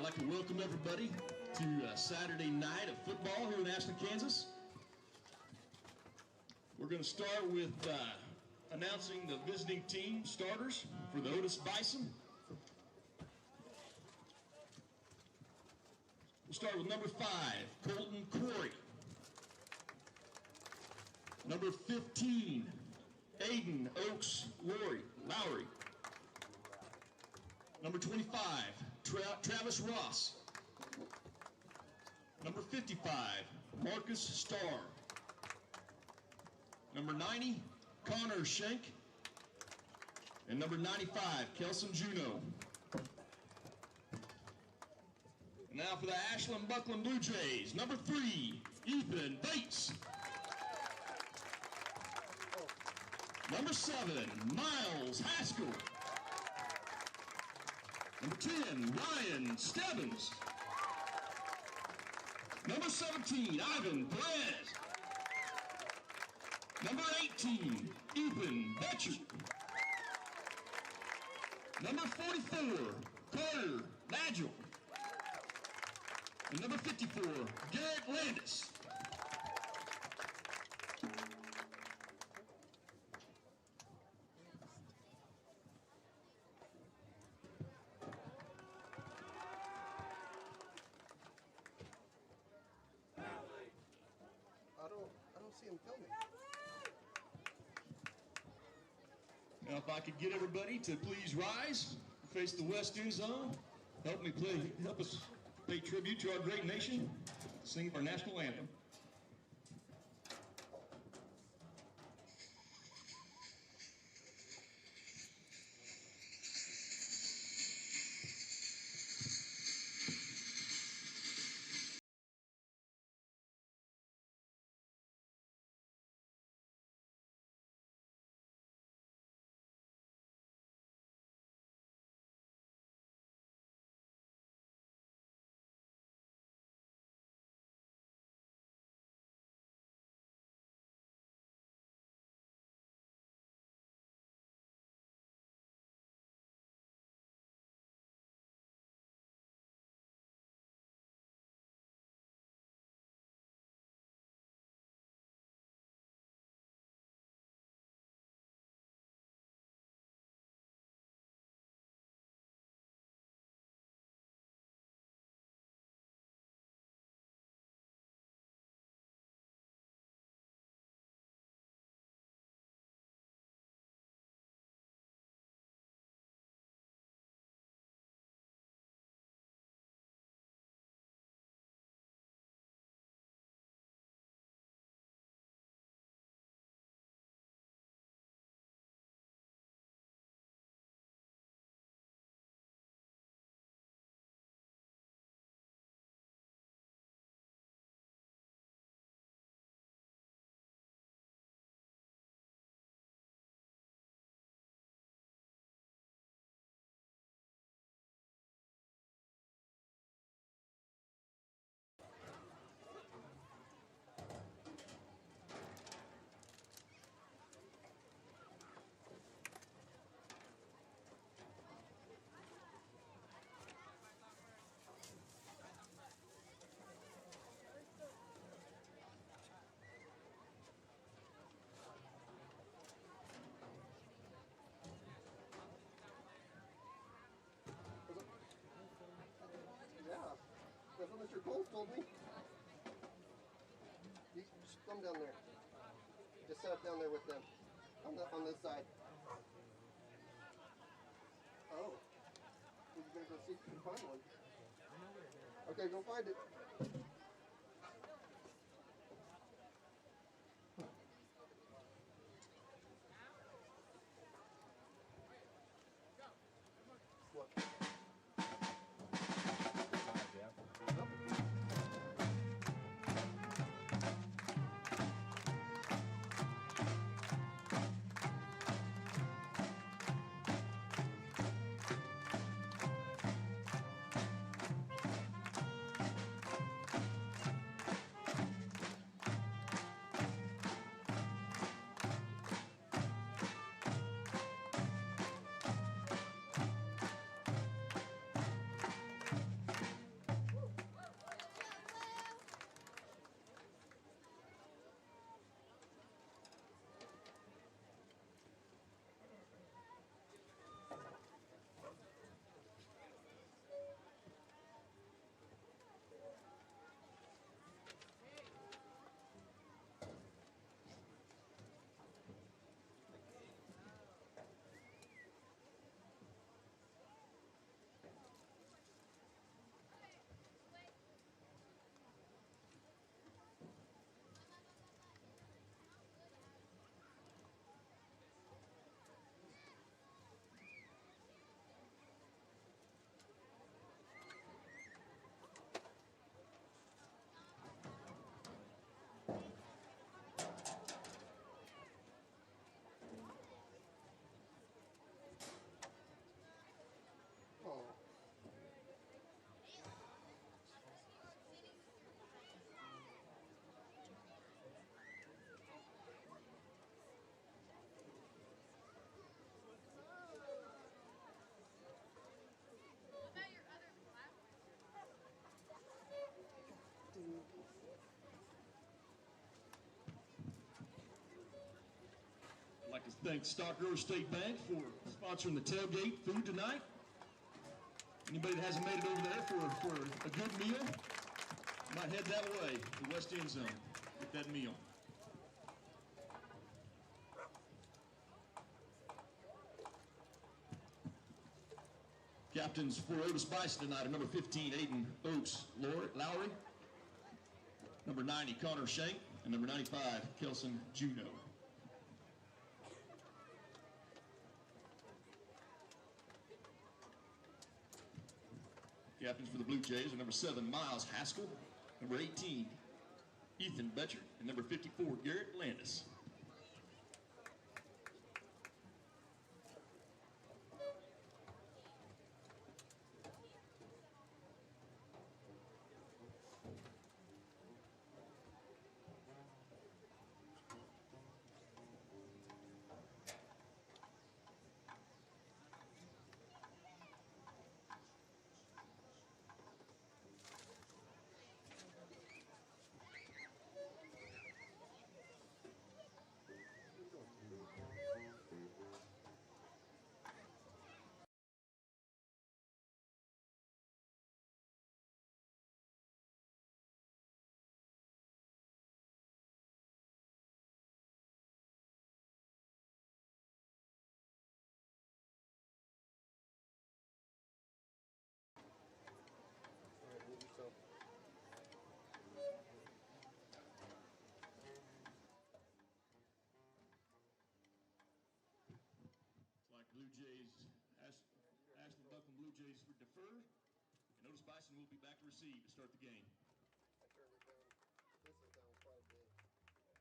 like to welcome everybody to Saturday night of football here in Ashland, Kansas. We're going to start with announcing the visiting team starters for the Otis-Bison. We'll start with number 5, Colton Corey. Number 15, Aiden Oaks Lowry. Number 25, Travis Ross. Number 55, Marcus Starr. Number 90, Connor Schenk. And number 95, Kelson Juneau. And now for the Ashland Buckland Blue Jays, number 3, Ethan Bates. Number 7, Miles Haskell. Number 10, Ryan Stebbins. Number 17, Ivan Perez. Number 18, Ethan Betcher. Number 44, Carter Nagel. And number 54, Garrett Landis. I don't see him filming. Now, if I could get everybody to please rise, face the west end zone, help us pay tribute to our great nation, sing our national anthem. Yeah, that's what Mr. Cole told me. You just come down there. Just set up down there with them on this side. Oh, we're gonna go see if you can find one. Okay, go find it. What? Thank Stock Grove State Bank for sponsoring the tailgate food tonight. Anybody that hasn't made it over there for a good meal, might head that way, the West End Zone, get that meal. Captains for Otis-Bison tonight are number 15, Aiden Oates Lowry, number 90, Connor Shank, and number 95, Kelson Juno. Captains for the Blue Jays are number 7, Miles Haskell, number 18, Ethan Betcher, and number 54, Garrett Landis. Blue Jays, Ashland Buckland Blue Jays were deferred, and Otis-Bison will be back to receive to start the game. I turned it down. This is down quite a bit.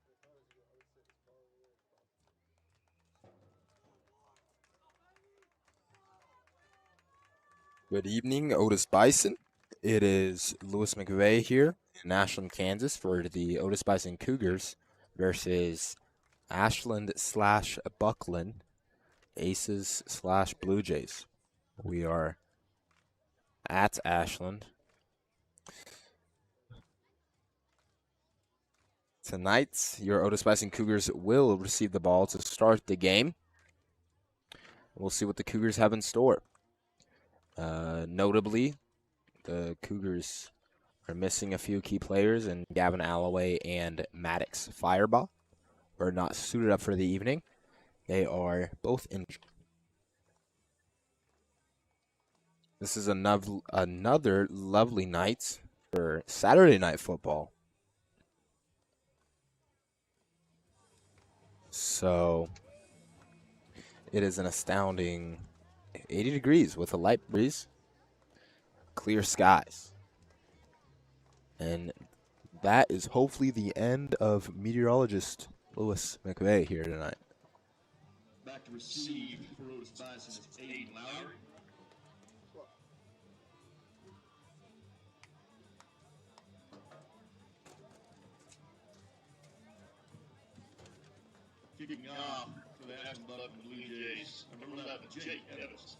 If I was you, I would sit as far over there as possible. Good evening, Otis-Bison. It is Louis McVeigh here in Ashland, Kansas for the Otis-Bison Cougars versus Ashland/Buckland Aces/Blue Jays. We are at Ashland. Tonight, your Otis-Bison Cougars will receive the ball to start the game. We'll see what the Cougars have in store. Notably, the Cougars are missing a few key players, and Gavin Alloway and Maddox Firebaugh are not suited up for the evening. They are both injured. This is another lovely night for Saturday night football. So it is an astounding 80 degrees with a light breeze, clear skies. And that is hopefully the end of meteorologist Louis McVeigh here tonight. Back to receive for Otis-Bison is Aiden Lowry. Kicking off for the Ashland Buckland Blue Jays, number 11, Jake Evans.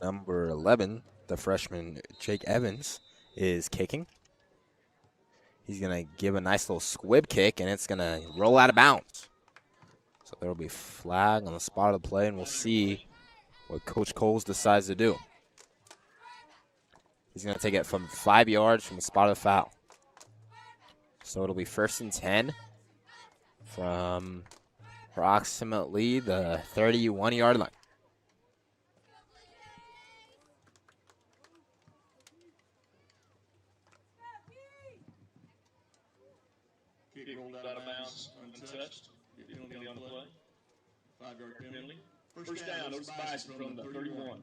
Number 11, the freshman Jake Evans, is kicking. He's going to give a nice little squib kick, and it's going to roll out of bounds. So there will be a flag on the spot of the play, and we'll see what Coach Coles decides to do. He's going to take it from 5 yards from the spot of the foul. So it'll be 1st and 10 from approximately the 31-yard line. Kick rolled out of bounds, untouched. Penalty on the play. 5-yard penalty. First down, Otis-Bison from the 31.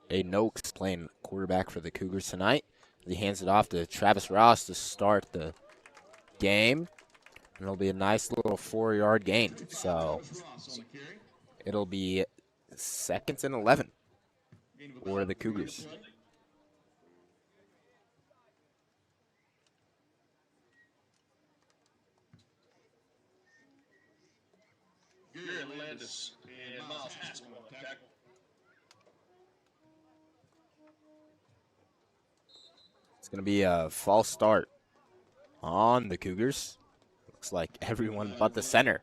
Aiden Oaks playing quarterback for the Cougars tonight. He hands it off to Travis Ross to start the game. And it'll be a nice little 4-yard gain. So it'll be 2nd and 11 for the Cougars. Garrett Landis and Miles Haskell on tackle. It's going to be a false start on the Cougars. Looks like everyone but the center.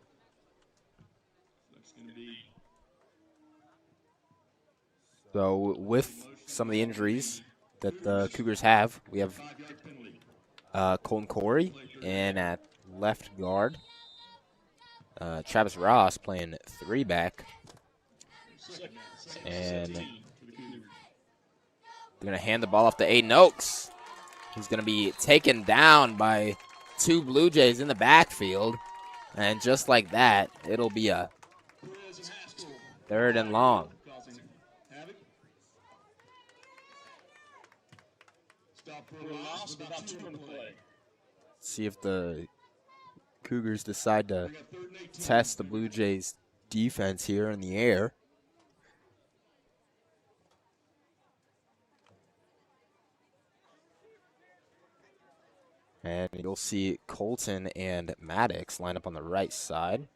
So with some of the injuries that the Cougars have, we have Colton Corey in at left guard. Travis Ross playing 3-back. And they're going to hand the ball off to Aiden Oaks. He's going to be taken down by 2 Blue Jays in the backfield. And just like that, it'll be a 3rd and long. See if the Cougars decide to test the Blue Jays defense here in the air. And you'll see Colton and Maddox line up on the right side.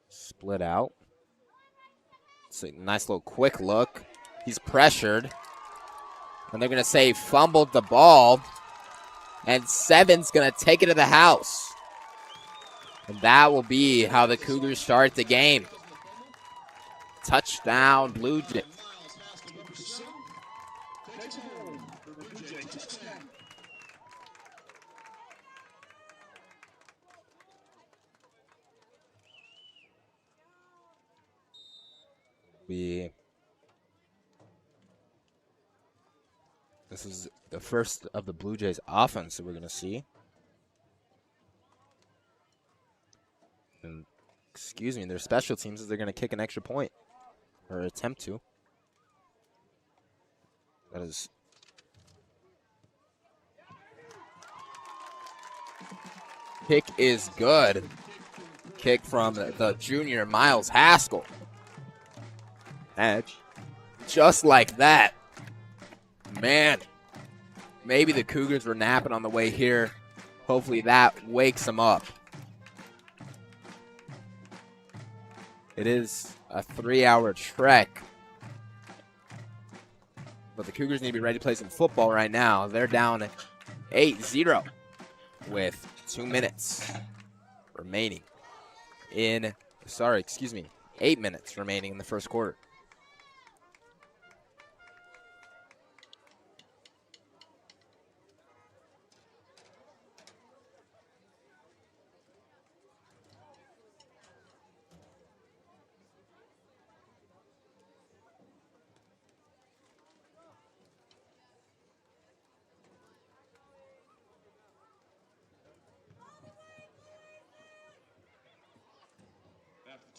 Split out. It's a nice little quick look. He's pressured. And they're going to say fumbled the ball. And Seven's going to take it to the house. And that will be how the Cougars start the game. Touchdown, Blue Jays. This is the first of the Blue Jays offense that we're going to see. And, excuse me, their special teams is they're going to kick an extra point, or attempt to. That is kick is good. Kick from the junior Miles Haskell. And just like that, man, maybe the Cougars were napping on the way here. Hopefully that wakes them up. It is a 3-hour trek. But the Cougars need to be ready to play some football right now. They're down 8-0 with 2 minutes remaining in, 8 minutes remaining in the first quarter.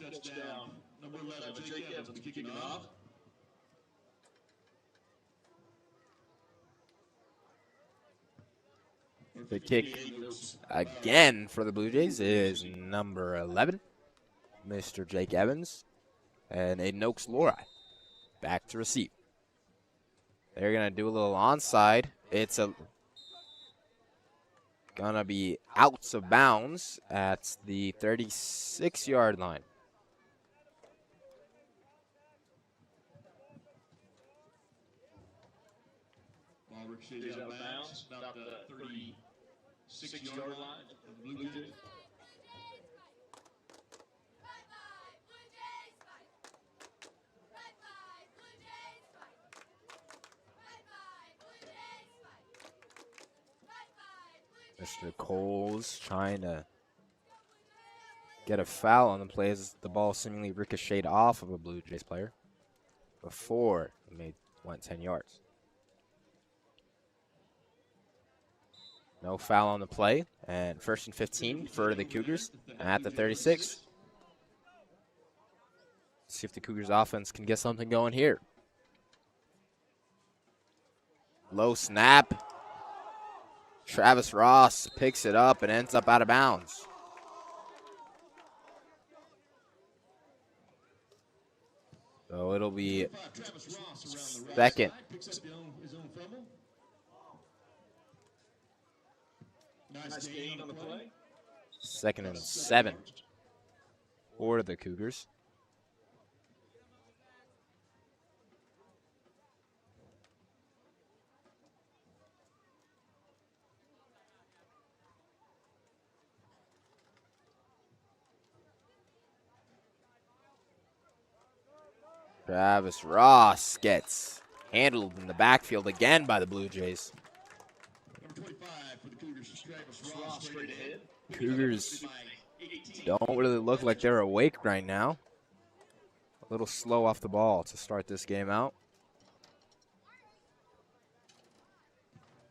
Touchdown. Number 11, Jake Evans will be kicking off. The kick again for the Blue Jays is number 11, Mr. Jake Evans. And Aiden Oaks Lori back to receive. They're going to do a little onside. It's going to be out of bounds at the 36-yard line. Stays out of bounds, about the 36-yard line of the Blue Jays. Mr. Coles trying to get a foul on the play as the ball seemingly ricocheted off of a Blue Jays player before it went 10 yards. No foul on the play, and 1st and 15 for the Cougars at the 36. See if the Cougars offense can get something going here. Low snap. Travis Ross picks it up and ends up out of bounds. So it'll be second. Nice gain on the play. 2nd and 7 for the Cougars. Travis Ross gets handled in the backfield again by the Blue Jays. Number 25 for the Cougars, Travis Ross, straight ahead. Cougars don't really look like they're awake right now. A little slow off the ball to start this game out.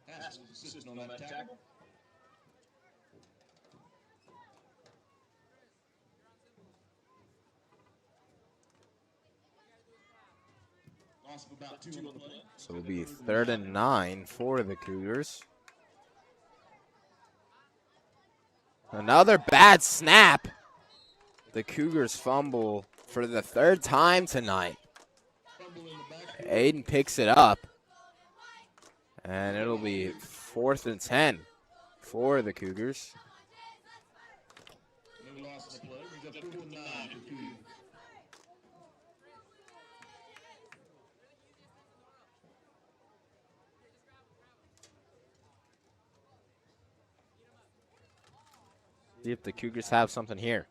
Haskell assisting on that tackle. Loss of about 2 on the play. So it'll be 3rd and 9 for the Cougars. Another bad snap. The Cougars fumble for the 3rd time tonight. Aiden picks it up. And it'll be 4th and 10 for the Cougars. No loss on the play. Brings up 4th and 9 for the Cougars. See if the Cougars have something here.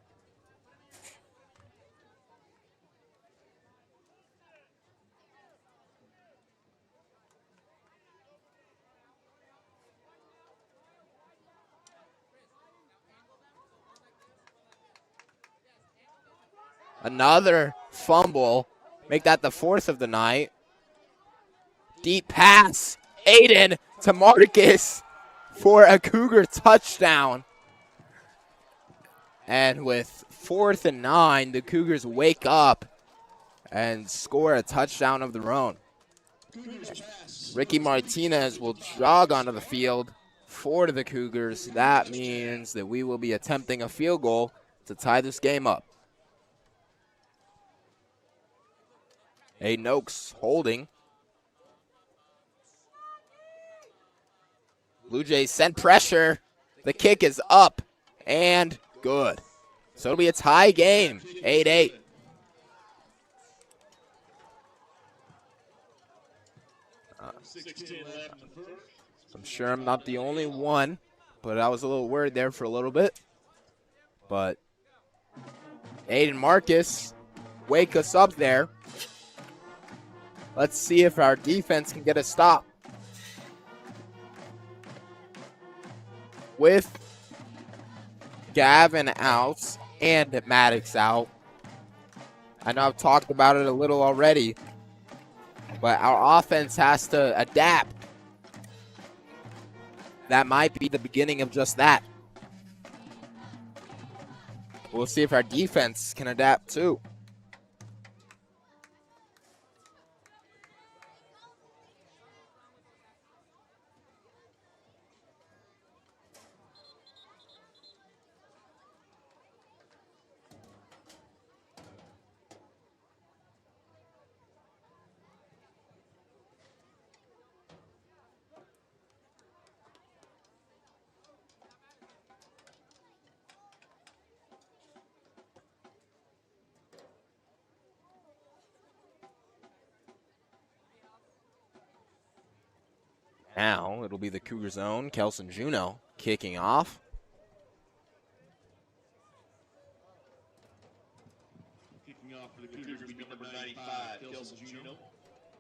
Another fumble. Make that the 4th of the night. Deep pass. Aiden to Marcus for a Cougar touchdown. And with 4th and 9, the Cougars wake up and score a touchdown of their own. Ricky Martinez will jog onto the field for the Cougars. That means that we will be attempting a field goal to tie this game up. Aiden Oaks holding. Blue Jays send pressure. The kick is up and good. So it'll be a tie game, 8-8. I'm sure I'm not the only one, but I was a little worried there for a little bit. But Aiden Marcus, wake us up there. Let's see if our defense can get a stop. With Gavin out and Maddox out. I know I've talked about it a little already, but our offense has to adapt. That might be the beginning of just that. We'll see if our defense can adapt too. Now it'll be the Cougars' own Kelson Juneau kicking off. Kicking off for the Cougars will be number 95, Kelson Juneau.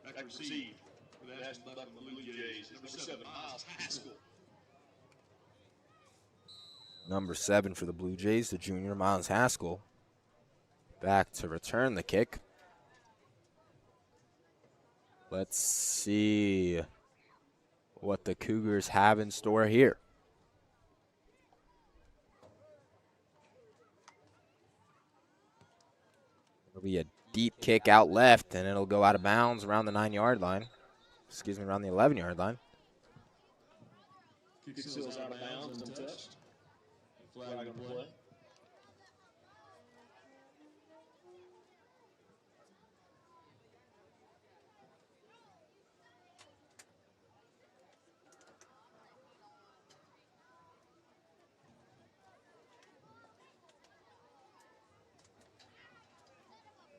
Back to receive for the Ashland Blue Jays, number 7, Miles Haskell. Number 7 for the Blue Jays, the junior Miles Haskell. Back to return the kick. Let's see what the Cougars have in store here. It'll be a deep kick out left, and it'll go out of bounds around the 9-yard line. Excuse me, around the 11-yard line. Kick sails out of bounds, untouched. Flag on the play.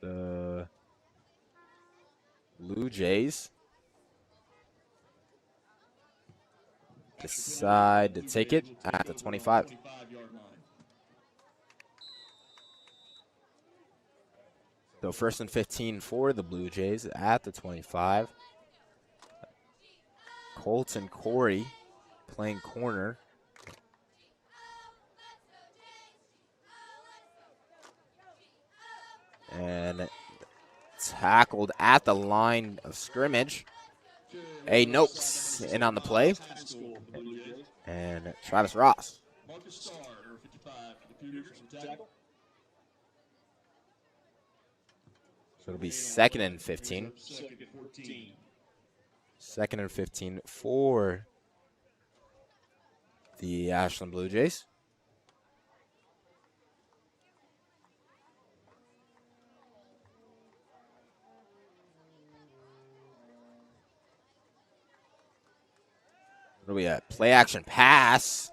The Blue Jays decide to take it at the 25. 25-yard line. So 1st and 15 for the Blue Jays at the 25. Colton Corey playing corner. And tackled at the line of scrimmage. A Noakes in on the play. And Travis Ross. Marcus Starr, number 55, for the Cougars on tackle. So it'll be 2nd and 15. 2nd and 14. 2nd and 15 for the Ashland Blue Jays. What do we at? Play action pass.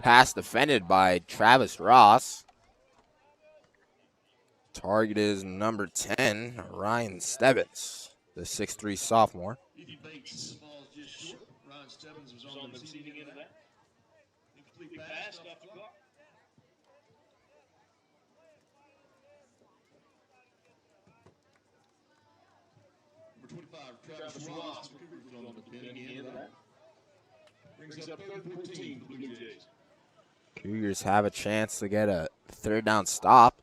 Pass defended by Travis Ross. Target is number 10, Ryan Stebbins, the 6'3" sophomore. Evie Bates, ball's just short. Ryan Stebbins was on the receiving end of that. Incomplete pass off the clock. Number 25, Travis Ross, the Cougars was on the defending end of that. Brings up 3rd and 14 for the Blue Jays. Cougars have a chance to get a 3rd down stop.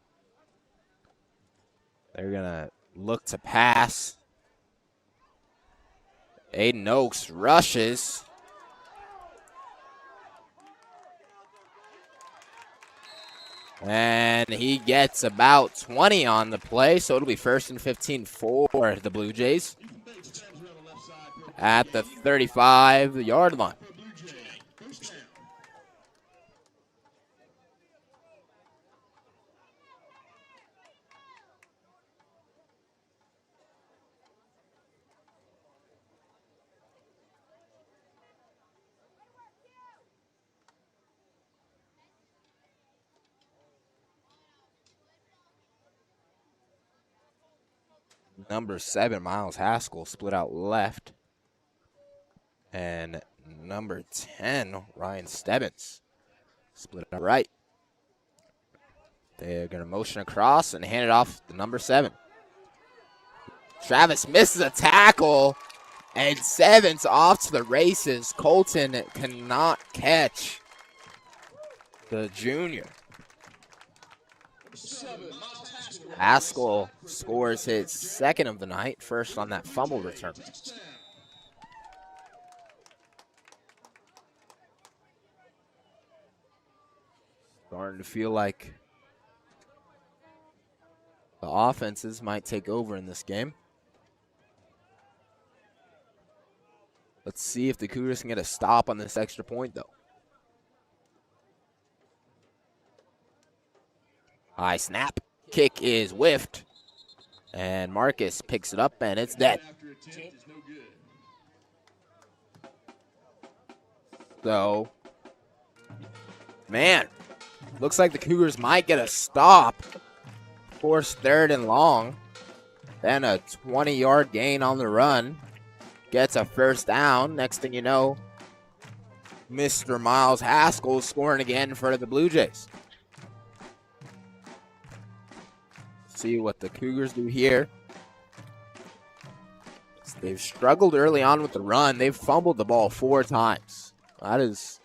They're going to look to pass. Aiden Oakes rushes. And he gets about 20 on the play, so it'll be 1st and 15 for the Blue Jays at the 35-yard line. Number 7, Miles Haskell, split out left. And number 10, Ryan Stebbins, split out right. They're going to motion across and hand it off to number 7. Travis misses a tackle, and Stebbins off to the races. Colton cannot catch the junior. Haskell scores his 2nd of the night, 1st on that fumble return. Starting to feel like the offenses might take over in this game. Let's see if the Cougars can get a stop on this extra point, though. High snap. Kick is whiffed. And Marcus picks it up, and it's dead. So, man, looks like the Cougars might get a stop. Force 3rd and long. Then a 20-yard gain on the run. Gets a 1st down. Next thing you know, Mr. Miles Haskell scoring again for the Blue Jays. See what the Cougars do here. They've struggled early on with the run. They've fumbled the ball 4 times. That is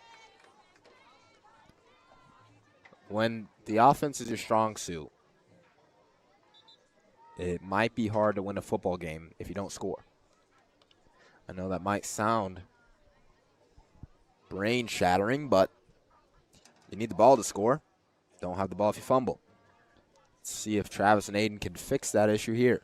when the offense is your strong suit. It might be hard to win a football game if you don't score. I know that might sound brain-shattering, but you need the ball to score. Don't have the ball if you fumble. Let's see if Travis and Aiden can fix that issue here.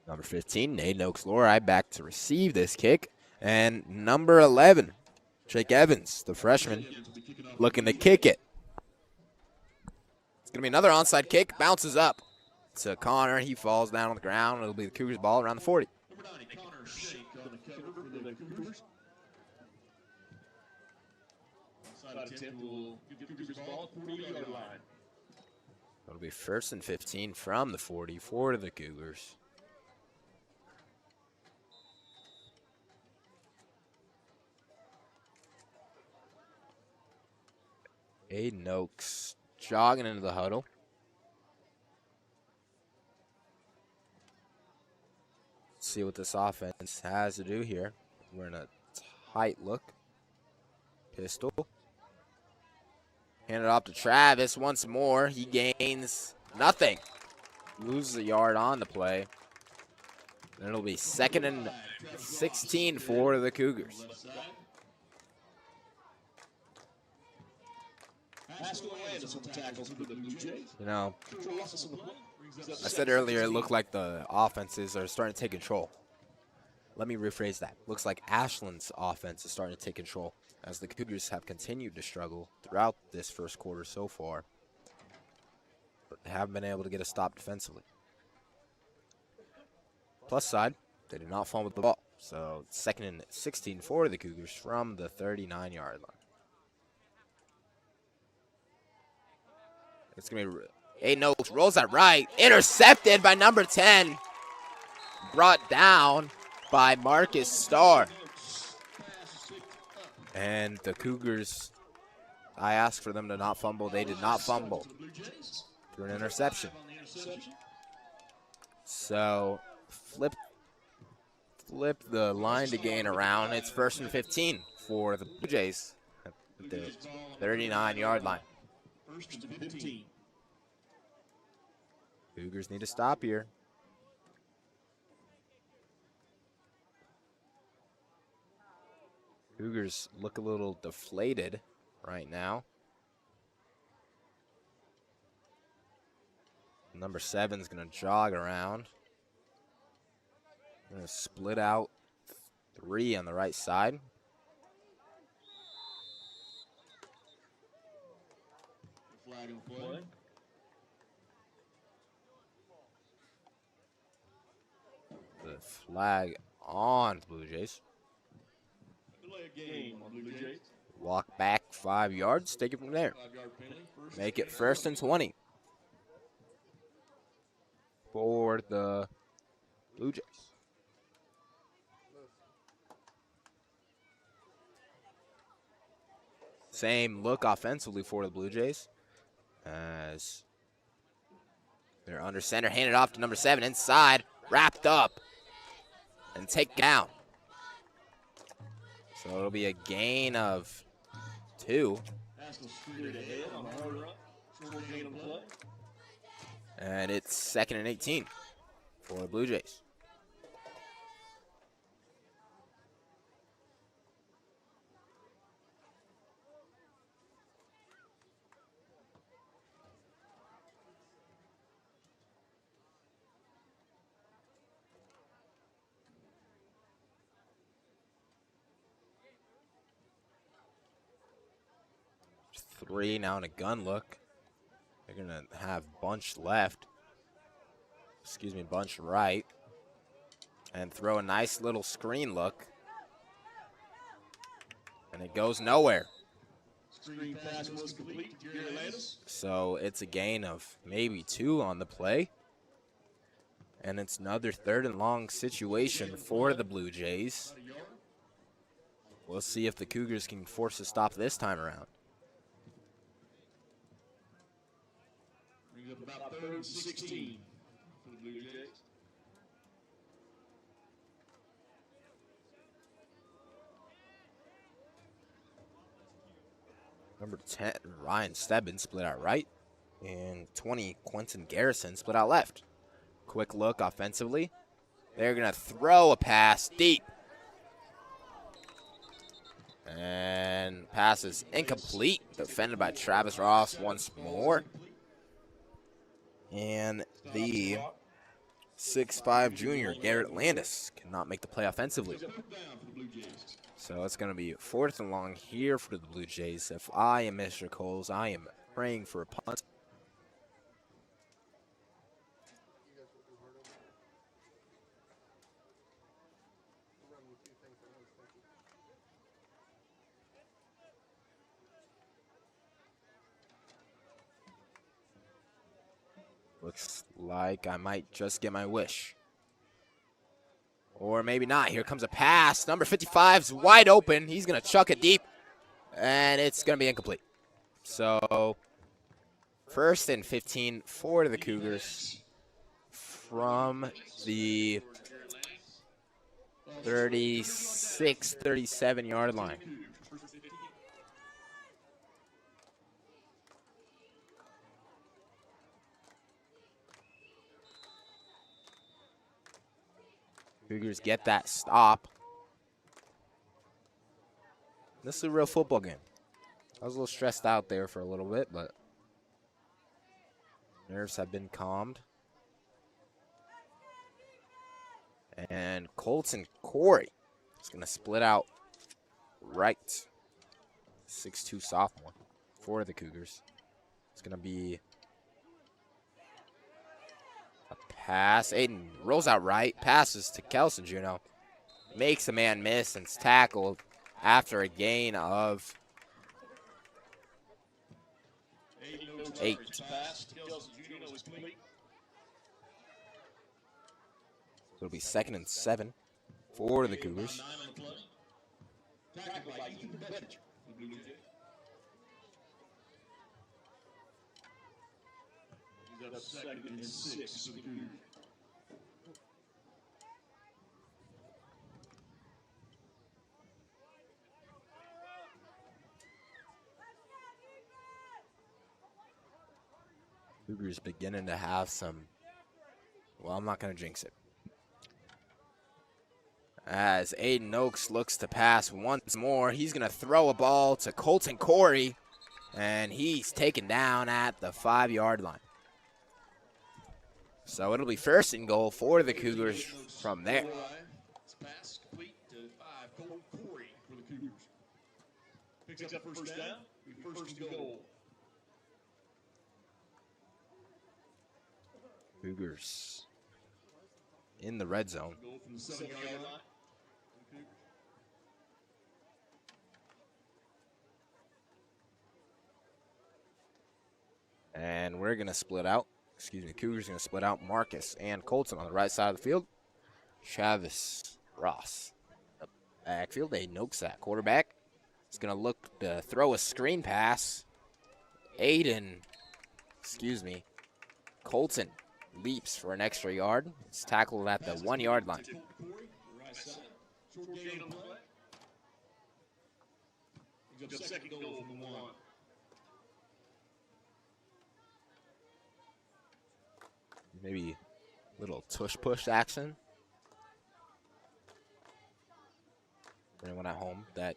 Number 15, Aiden Oaks-Lori back to receive this kick. And number 11, Jake Evans, the freshman, looking to kick it. It's going to be another onside kick. Bounces up to Connor. He falls down on the ground. It'll be the Cougars' ball around the 40. Number 90, Connor Shake on the cover for the Cougars. Side attempt will give the Cougars ball at the 40-yard line. It'll be 1st and 15 from the 40 for the Cougars. Aiden Oaks jogging into the huddle. Let's see what this offense has to do here. We're in a tight look. Pistol. Hand it off to Travis once more. He gains nothing. Loses a yard on the play. And it'll be 2nd and 16 for the Cougars. You know, I said earlier it looked like the offenses are starting to take control. Let me rephrase that. Looks like Ashland's offense is starting to take control as the Cougars have continued to struggle throughout this first quarter so far. But they haven't been able to get a stop defensively. Plus side, they did not fumble the ball. So 2nd and 16 for the Cougars from the 39-yard line. It's going to be Aiden Oaks rolls that right. Intercepted by number 10. Brought down by Marcus Starr. And the Cougars, I asked for them to not fumble. They did not fumble through an interception. So flip the line to gain around. It's 1st and 15 for the Blue Jays at the 39-yard line. 1st and 15. Cougars need to stop here. Cougars look a little deflated right now. Number 7 is going to jog around. Going to split out 3 on the right side. Flag in play. The flag on the Blue Jays. Delay a game on Blue Jays. Walk back 5 yards. Take it from there. 5-yard penalty. Make it 1st and 20 for the Blue Jays. Same look offensively for the Blue Jays as they're under center. Handed off to number 7 inside. Wrapped up and take down. So it'll be a gain of 2. And it's 2nd and 18 for the Blue Jays. Three now in a gun look. They're going to have bunch left. Excuse me, bunch right. And throw a nice little screen look. And it goes nowhere. Screen pass was complete to Gary Landis. So it's a gain of maybe 2 on the play. And it's another 3rd and long situation for the Blue Jays. We'll see if the Cougars can force a stop this time around. Brings up about 3rd and 16 for the Blue Jays. Number 10, Ryan Stebbins split out right. And 20, Quentin Garrison split out left. Quick look offensively. They're going to throw a pass deep. And pass is incomplete. Defended by Travis Ross once more. And the 6'5" junior, Garrett Landis, cannot make the play offensively. So it's going to be 4th and long here for the Blue Jays. If I am Mr. Coles, I am praying for a punt. You guys will do hard on that. We'll run with 2 things at once, thank you. like I might just get my wish. Or maybe not. Here comes a pass. Number 55's wide open. He's going to chuck it deep, and it's going to be incomplete. So, 1st and 15 for the Cougars from the 36, 37-yard line. Cougars get that stop. This is a real football game. I was a little stressed out there for a little bit, but nerves have been calmed. And Colton Corey is going to split out right. 6'2" sophomore for the Cougars. It's going to be a pass. Aiden rolls out right, passes to Kelson Juno. Makes a man miss and is tackled after a gain of 8. It'll be 2nd and 7 for the Cougars. Second and 6 for the Cougars. Cougars beginning to have some, well, I'm not going to jinx it. As Aiden Oaks looks to pass once more, he's going to throw a ball to Colton Corey, and he's taken down at the 5-yard line. So it'll be 1st and goal for the Cougars from there. Pass complete to 5, Colton Corey for the Cougars. Picks up first down, 1st and goal. Cougars in the red zone. Goal from the 7-yard line. And we're going to split out. Cougars going to split out Marcus and Colton on the right side of the field. Travis Ross. The backfield, Aiden Oaks at quarterback. He's going to look to throw a screen pass. Colton leaps for an extra yard. It's tackled at the 1-yard line. Second goal from the 1. Maybe a little tush-push action. For anyone at home, that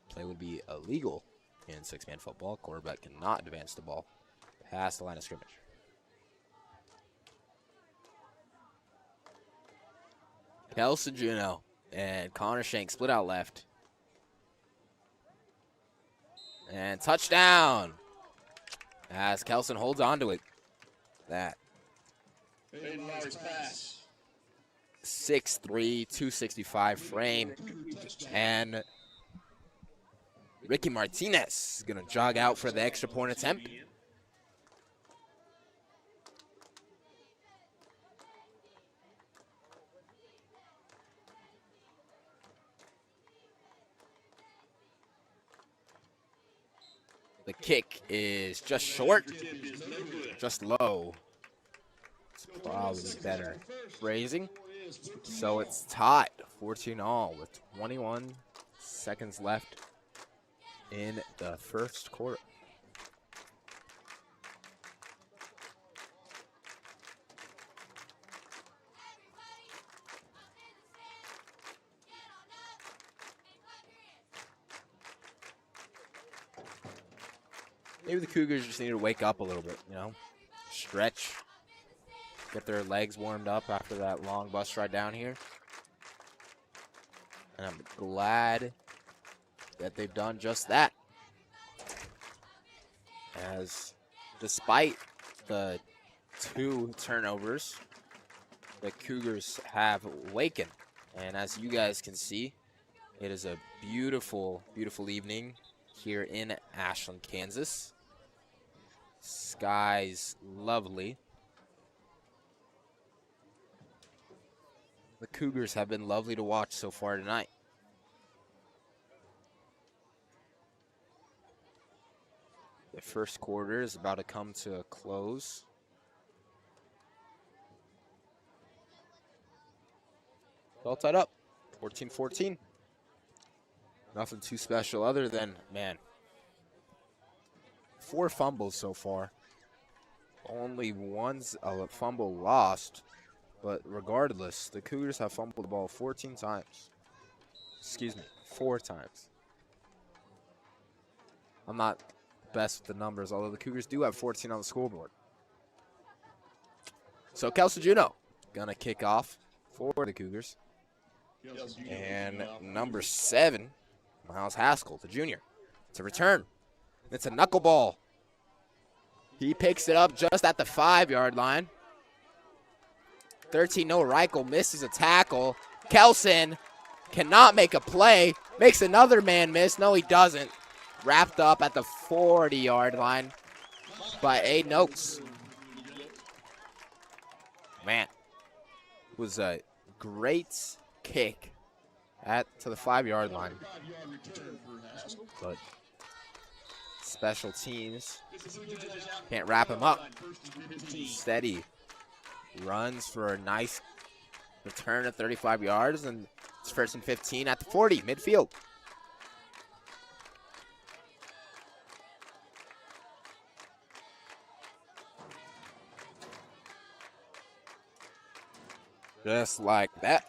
play would be illegal in 6-man football. Quarterback cannot advance the ball past the line of scrimmage. Kelson Juno and Connor Shank split out left. And touchdown as Kelson holds on to it. That 6'3", 265 frame. And Ricky Martinez is going to jog out for the extra point attempt. The kick is just short, just low. It's probably better phrasing. So it's tied 14-all with 21 seconds left in the first quarter. Maybe the Cougars just need to wake up a little bit, stretch, get their legs warmed up after that long bus ride down here. And I'm glad that they've done just that. As despite the 2 turnovers, the Cougars have awakened. And as you guys can see, it is a beautiful, beautiful evening here in Ashland, Kansas. Sky's lovely. The Cougars have been lovely to watch so far tonight. The first quarter is about to come to a close. All tied up, 14-14. Nothing too special other than, man, 4 fumbles so far. Only one's a fumble lost, but regardless, the Cougars have fumbled the ball 14 times. Excuse me, 4 times. I'm not best with the numbers, although the Cougars do have 14 on the scoreboard. So Kelsey Juneau gonna kick off for the Cougars. And number 7, Miles Haskell, the junior. It's a return. It's a knuckleball. He picks it up just at the 5-yard line. 13, Noah Reichel misses a tackle. Kelson cannot make a play. Makes another man miss. No, he doesn't. Wrapped up at the 40-yard line by Aiden Oaks. Man, it was a great kick to the 5-yard line. But special teams can't wrap him up. Steady runs for a nice return of 35 yards, and it's 1st and 15 at the 40, midfield. Just like that,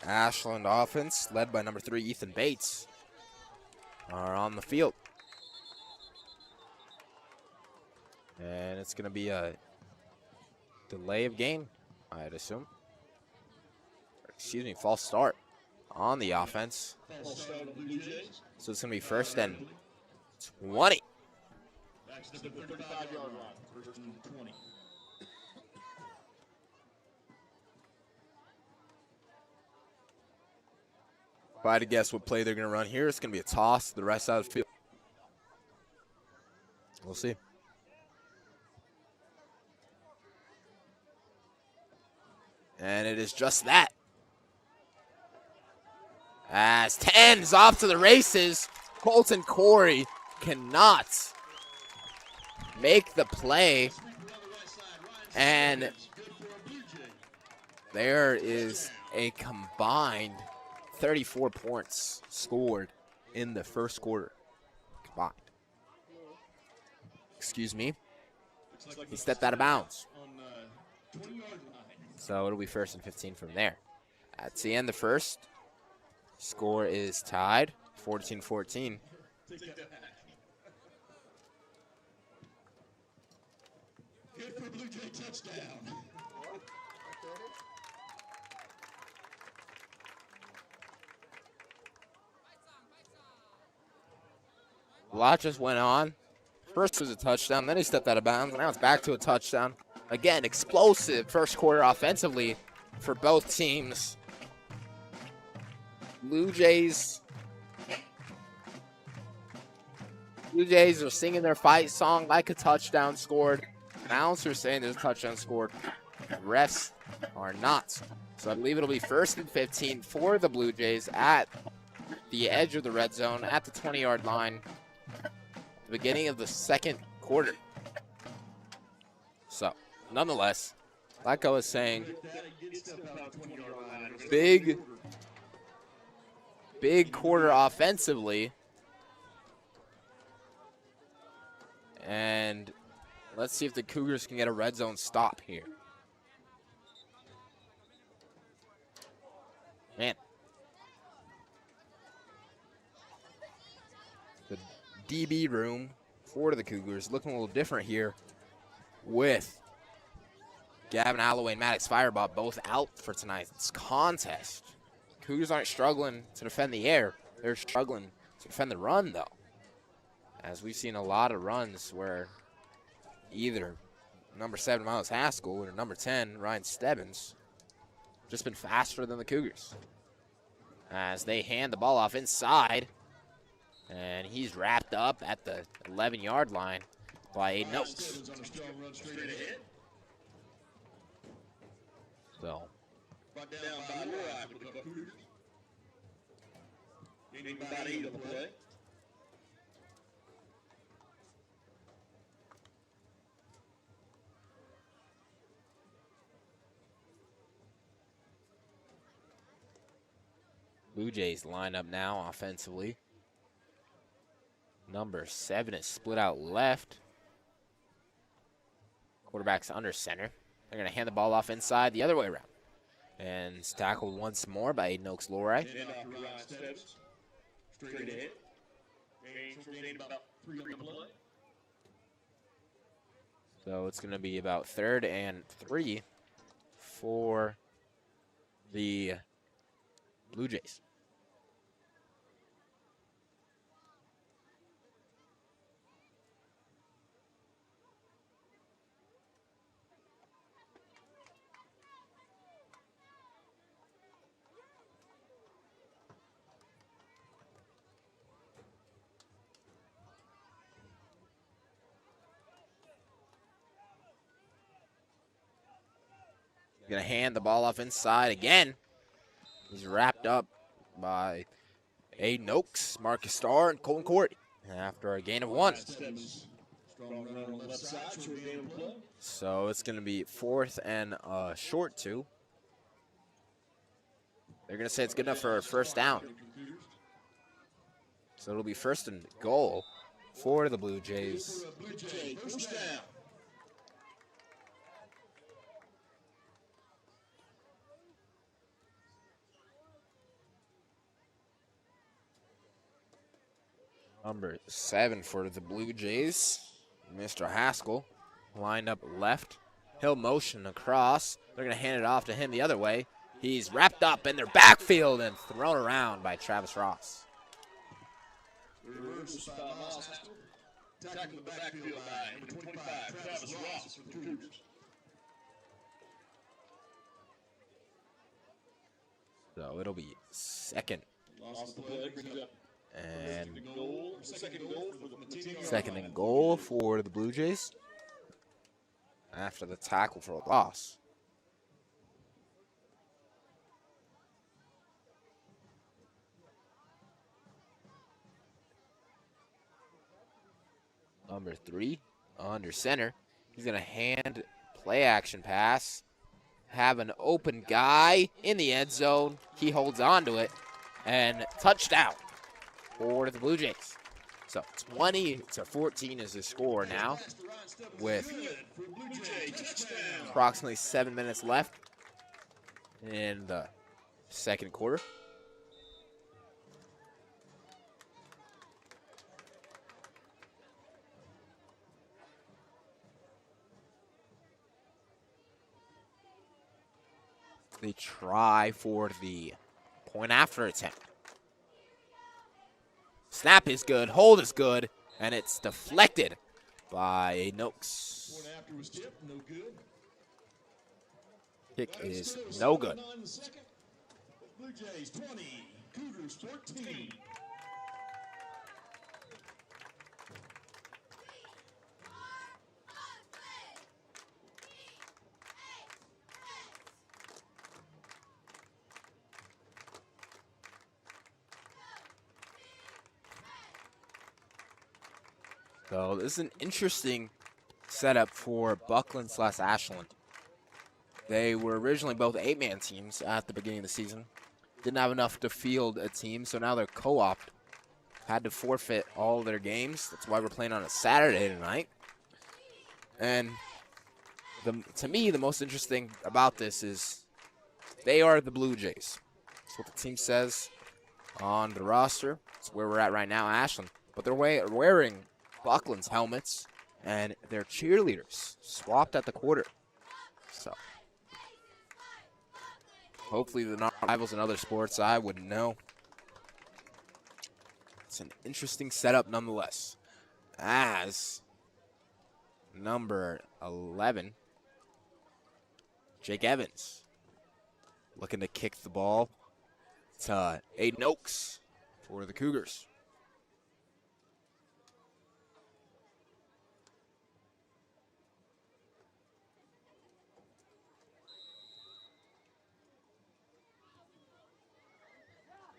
Ashland offense, led by number 3, Ethan Bates, are on the field. And it's going to be a delay of game, I'd assume. Excuse me, false start on the offense. So it's going to be 1st and 20. Back to the 35-yard line, 1st and 20. If I had to guess what play they're going to run here, it's going to be a toss to the right side of the field. We'll see. And it is just that. As 10 is off to the races, Colton Corey cannot make the play. And there is a combined 34 points scored in the first quarter. Combined. Excuse me. He stepped out of bounds. So it'll be 1st and 15 from there. At the end of the first, score is tied, 14-14. Good for a Blue Jay touchdown. A lot just went on. First was a touchdown, then he stepped out of bounds, and now it's back to a touchdown. Again, explosive first quarter offensively for both teams. Blue Jays are singing their fight song like a touchdown scored. Announcers saying there's a touchdown scored. Refs are not. So I believe it'll be 1st and 15 for the Blue Jays at the edge of the red zone at the 20-yard line. The beginning of the second quarter. So, nonetheless, like I was saying, big quarter offensively. And let's see if the Cougars can get a red zone stop here. Man. The DB room for the Cougars looking a little different here with Gavin Alloway and Maddox Firebot both out for tonight's contest. Cougars aren't struggling to defend the air. They're struggling to defend the run, though. As we've seen a lot of runs where either number 7, Miles Haskell, or number 10, Ryan Stebbins, just been faster than the Cougars. As they hand the ball off inside, and he's wrapped up at the 11-yard line by Aiden Oaks. So, down by Lori for the Cougars. Gaining about 8 on the play. Blue Jays line up now offensively. Number 7 is split out left. Quarterback's under center. They're going to hand the ball off inside the other way around. And it's tackled once more by Aiden Oaks-Lorey. Straight ahead. Gain about 3 on the play. So it's going to be about 3rd and 3 for the Blue Jays. Going to hand the ball off inside again. He's wrapped up by Aiden Oaks, Marcus Starr, and Colton Court after a gain of 1. So it's going to be 4th and short 2. They're going to say it's good enough for a first down. So it'll be 1st and goal for the Blue Jays. First down. Number 7 for the Blue Jays, Mr. Haskell, lined up left. He'll motion across. They're going to hand it off to him the other way. He's wrapped up in their backfield and thrown around by Travis Ross. Reverse by Haskell. Tackling the backfield by number 25, Travis Ross for the Cougars. So it'll be 2nd Lost the play, brings up and second goal for the Matino. 2nd and goal for the Blue Jays after the tackle for a loss. Number 3 under center. He's going to hand play action pass. Have an open guy in the end zone. He holds on to it. And touchdown for the Blue Jays. So 20-14 is the score now with approximately 7 minutes left in the 2nd quarter. They try for the point after attempt. Snap is good, hold is good, and it's deflected by Noakes. Point after was tipped, no good. Kick is no good. Blue Jays 20, Cougars 14. So this is an interesting setup for Buckland/Ashland. They were originally both 8-man teams at the beginning of the season. Didn't have enough to field a team, so now they're co-opted. Had to forfeit all their games. That's why we're playing on a Saturday tonight. And to me, the most interesting about this is they are the Blue Jays. That's what the team says on the roster. It's where we're at right now, Ashland. But they're wearing Buckland's helmets, and their cheerleaders swapped at the quarter. So hopefully they're not rivals in other sports. I wouldn't know. It's an interesting setup nonetheless. As number 11, Jake Evans, looking to kick the ball to Aiden Oaks for the Cougars.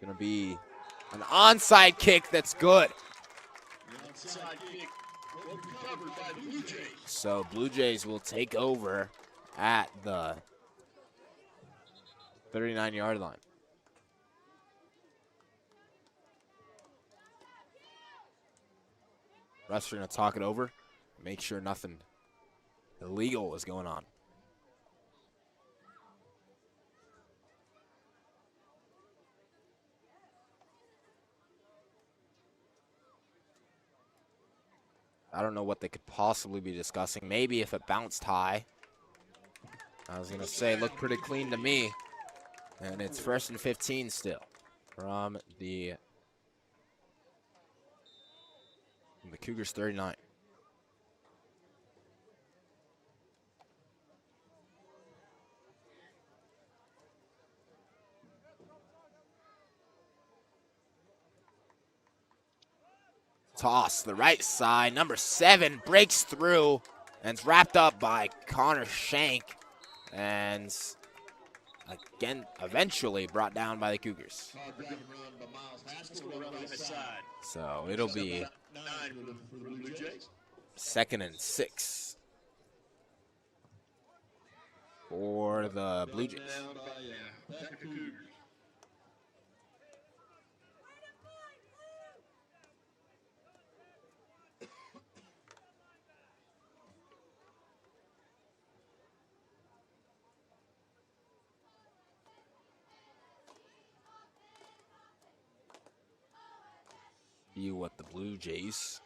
Gonna be an onside kick that's good. The onside kick was recovered by the Blue Jays. So Blue Jays will take over at the 39-yard line. Refs are going to talk it over, make sure nothing illegal is going on. I don't know what they could possibly be discussing. Maybe if it bounced high. I was going to say it looked pretty clean to me. And it's 1st and 15 still from the Cougars 39. Toss to the right side. Number 7 breaks through and it's wrapped up by Connor Shank. And again, eventually brought down by the Cougars. So it'll be 2nd and 6 for the Blue Jays. See what the Blue Jays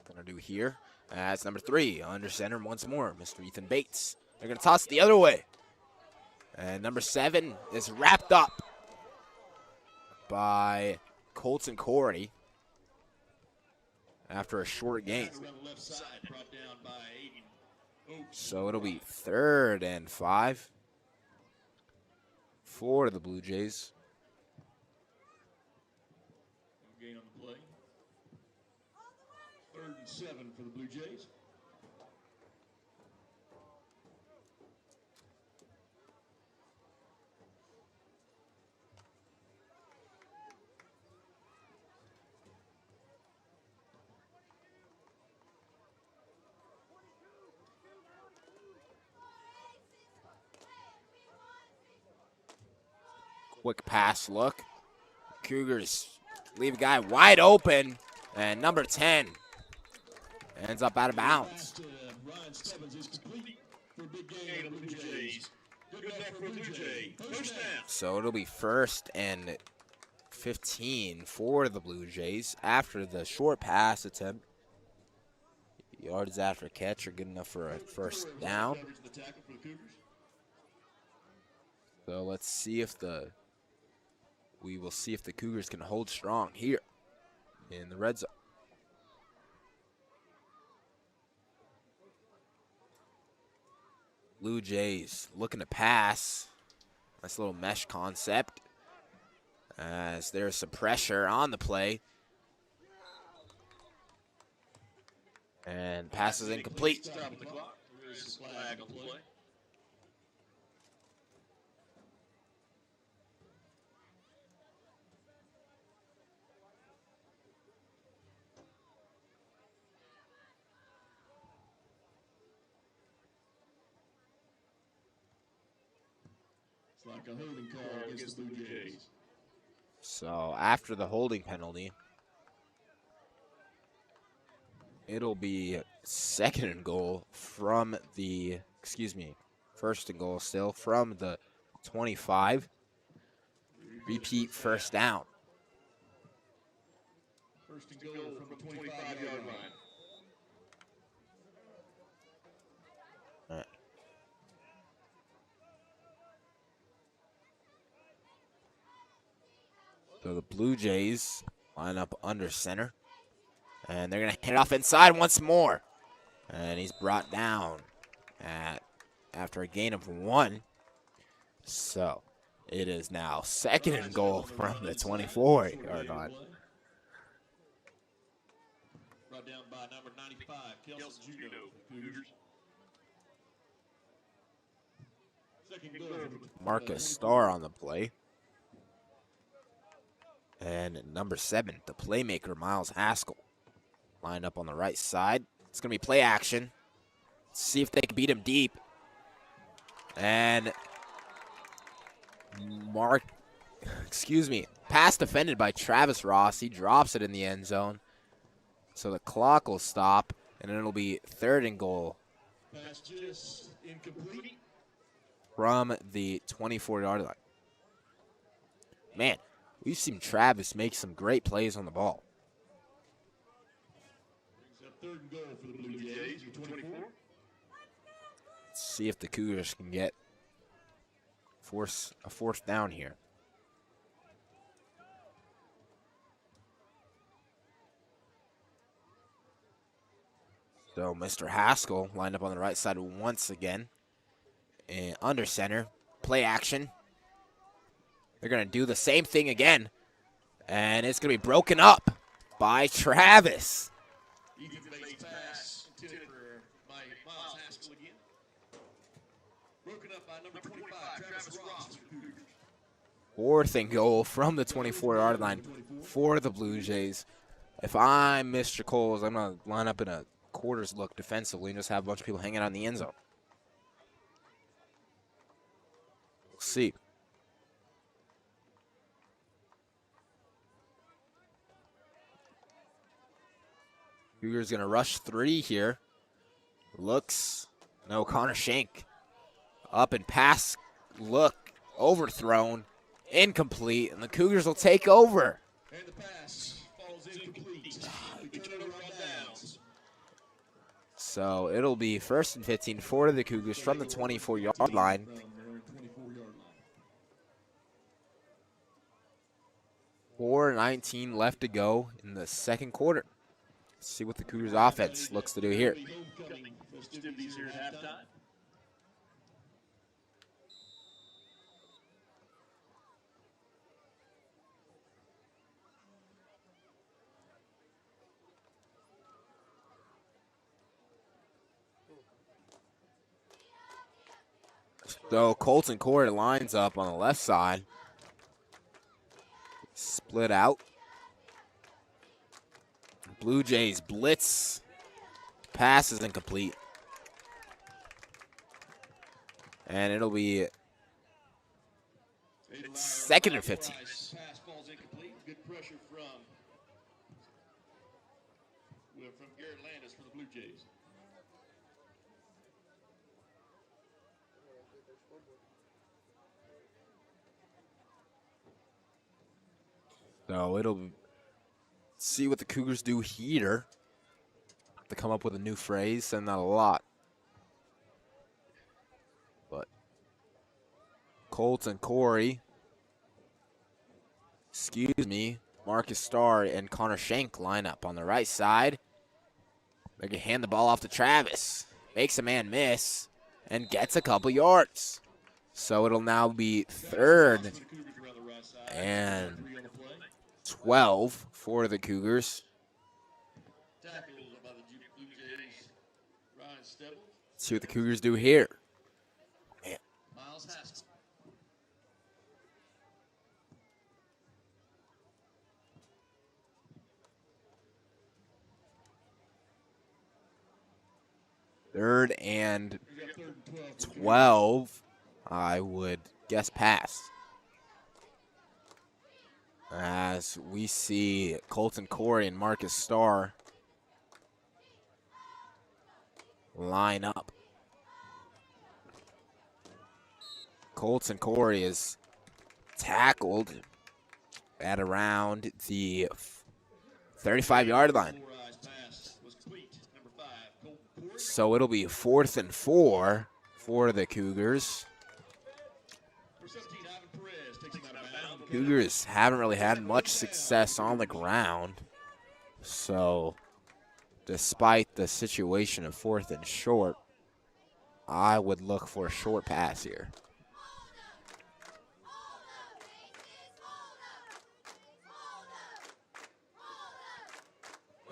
gonna do here. That's number 3 under center once more, Mr. Ethan Bates. They're gonna toss it the other way, and number 7 is wrapped up by Colton Corey after a short gain. So it'll be 3rd and 5 for the Blue Jays. Gain on the play. 3rd and 7 for the Blue Jays. Quick pass look. Cougars leave a guy wide open, and number 10 ends up out of bounds. So it'll be 1st and 15 for the Blue Jays after the short pass attempt. Yards after catch are good enough for a 1st down. So let's see if we will see if the Cougars can hold strong here in the red zone. Blue Jays looking to pass. Nice little mesh concept as there's some pressure on the play. And pass is incomplete. Like a holding call against the Blue Jays. So after the holding penalty, it'll be 2nd and goal from the, 1st and goal still from the 25. Repeat 1st down. 1st and goal from the 25-yard line. So the Blue Jays line up under center. And they're going to hand it off inside once more. And he's brought down after a gain of 1. So it is now 2nd and goal from the 24-yard line. Brought down by number 95, Kelson Judo, Cougars. 2nd goal. Marcus Starr on the play. And number 7, the playmaker, Miles Haskell, lined up on the right side. It's going to be play action. Let's see if they can beat him deep. And pass defended by Travis Ross. He drops it in the end zone. So the clock will stop, and it'll be 3rd and goal. Pass just incomplete. From the 24-yard line. Man, we've seen Travis make some great plays on the ball. Brings up 3rd and goal for the Blue Jays. 24. Let's see if the Cougars can get a 4th down here. So Mr. Haskell lined up on the right side once again. And under center, play action. They're going to do the same thing again. And it's going to be broken up by Travis. Incomplete pass intended by Miles Haskell again. Broken up by number 25, Travis Ross. 4th and goal from the 24-yard line for the Blue Jays. If I'm Mr. Coles, I'm going to line up in a quarters look defensively and just have a bunch of people hanging out in the end zone. We'll see. Cougars going to rush 3 here. Looks. No, Connor Shank. Up and pass. Look. Overthrown. Incomplete. And the Cougars will take over. And the pass falls incomplete. We turn it on downs. So it'll be 1st and 15 for the Cougars from the 24-yard line. 4:19 left to go in the 2nd quarter. Let's see what the Cougars offense looks to do here. Festivities here at halftime. So Colton Corey lines up on the left side. Split out. Blue Jays blitz. Pass is incomplete. And it'll be 2nd and 15. Pass falls incomplete. Good pressure from Garrett Landis for the Blue Jays. So it'll see what the Cougars do here. To come up with a new phrase, and not a lot. But Colton Corey, Marcus Starr and Connor Shank line up on the right side. They can hand the ball off to Travis. Makes a man miss and gets a couple yards. So it'll now be 3rd and 12 for the Cougars. See what the Cougars do here. Man. Miles Haskell. Third and 12, I would guess pass. As we see Colton Corey and Marcus Starr line up. Colton Corey is tackled at around the 35-yard line. So it'll be 4th and 4 for the Cougars. Cougars haven't really had much success on the ground. So despite the situation of 4th and short, I would look for a short pass here.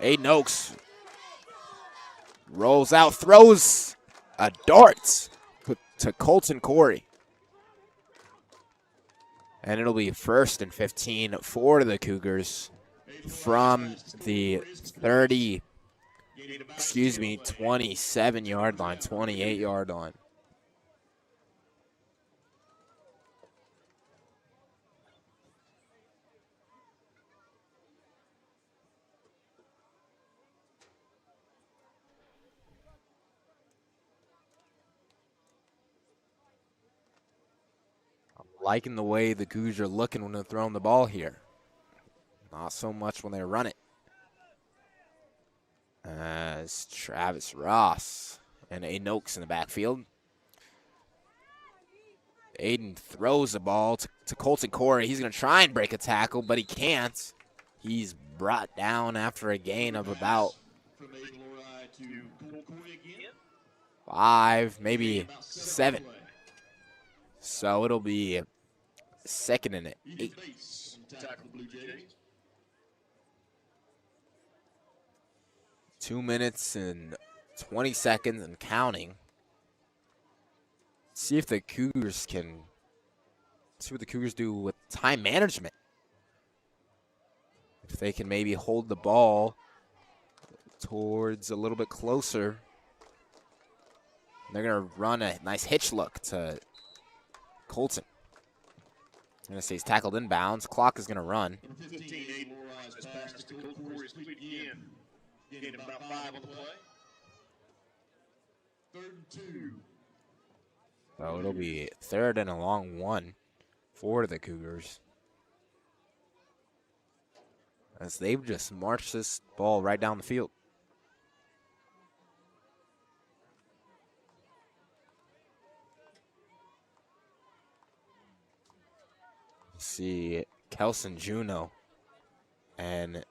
Aiden Oaks rolls out, throws a dart to Colton Corey. And it'll be 1st and 15 for the Cougars from the 27-yard line, 28-yard line. Liking the way the Cougars are looking when they're throwing the ball here. Not so much when they run it. As Travis Ross and Aiden Oaks in the backfield. Aiden throws the ball to Colton Corey. He's going to try and break a tackle, but he can't. He's brought down after a gain of about 5, maybe 7. So it'll be 2nd and 8. 2 minutes and 20 seconds and counting. See if the Cougars can see what the Cougars do with time management. If they can maybe hold the ball towards a little bit closer. They're going to run a nice hitch look to Colton. I'm going to say he's tackled inbounds. Clock is going to run. Gain about 5 on the play. 3rd and 2. So it'll be 3rd and a long 1 for the Cougars. As they've just marched this ball right down the field. See Kelson Juno and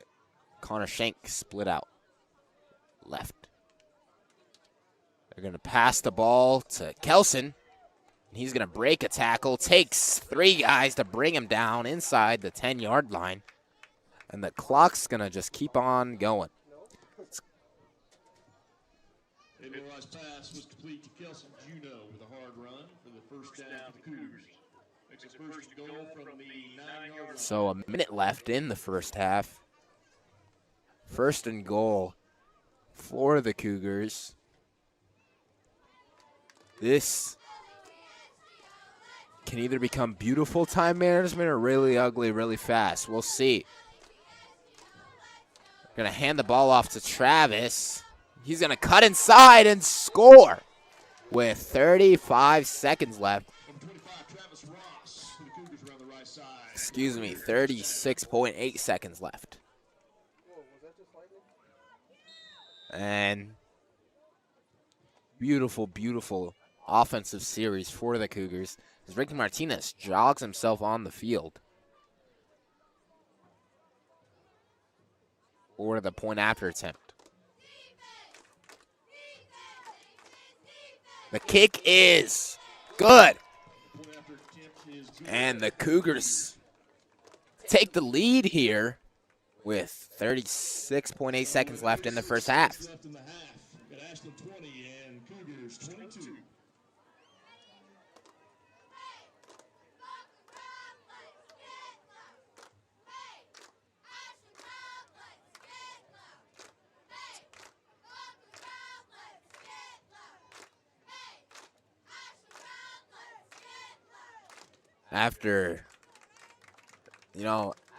Connor Shank split out left. They're going to pass the ball to Kelson. He's going to break a tackle. Takes 3 guys to bring him down inside the 10-yard line. And the clock's going to just keep on going. Aiden pass was complete to Kelson Juno with a hard run for the 1st down for the Cougars. Makes it 1st goal from the 9-yard line. So a minute left in the first half. 1st and goal for the Cougars. This can either become beautiful time management or really ugly really fast. We'll see. Going to hand the ball off to Travis. He's going to cut inside and score with 35 seconds left. Excuse me, 36.8 seconds left. And beautiful, beautiful offensive series for the Cougars as Ricky Martinez jogs himself on the field. Or the point after attempt. The kick is good. And the Cougars take the lead here with 36.8 seconds left in the first half. Ashland 20 and Cougars 22.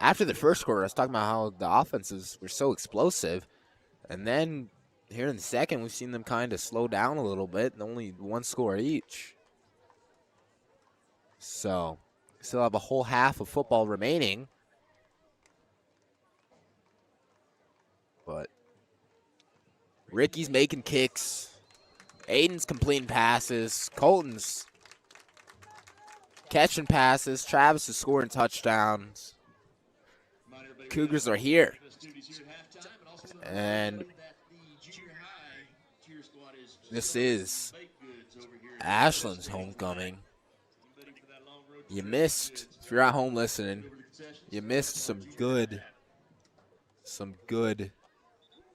After the first quarter, I was talking about how the offenses were so explosive. And then here in the second, we've seen them kind of slow down a little bit, and only 1 score each. So, still have a whole half of football remaining. But Ricky's making kicks. Aiden's completing passes. Colton's catching passes. Travis is scoring touchdowns. Cougars are here. And this is Ashland's homecoming. You missed, if you're at home listening, you missed some good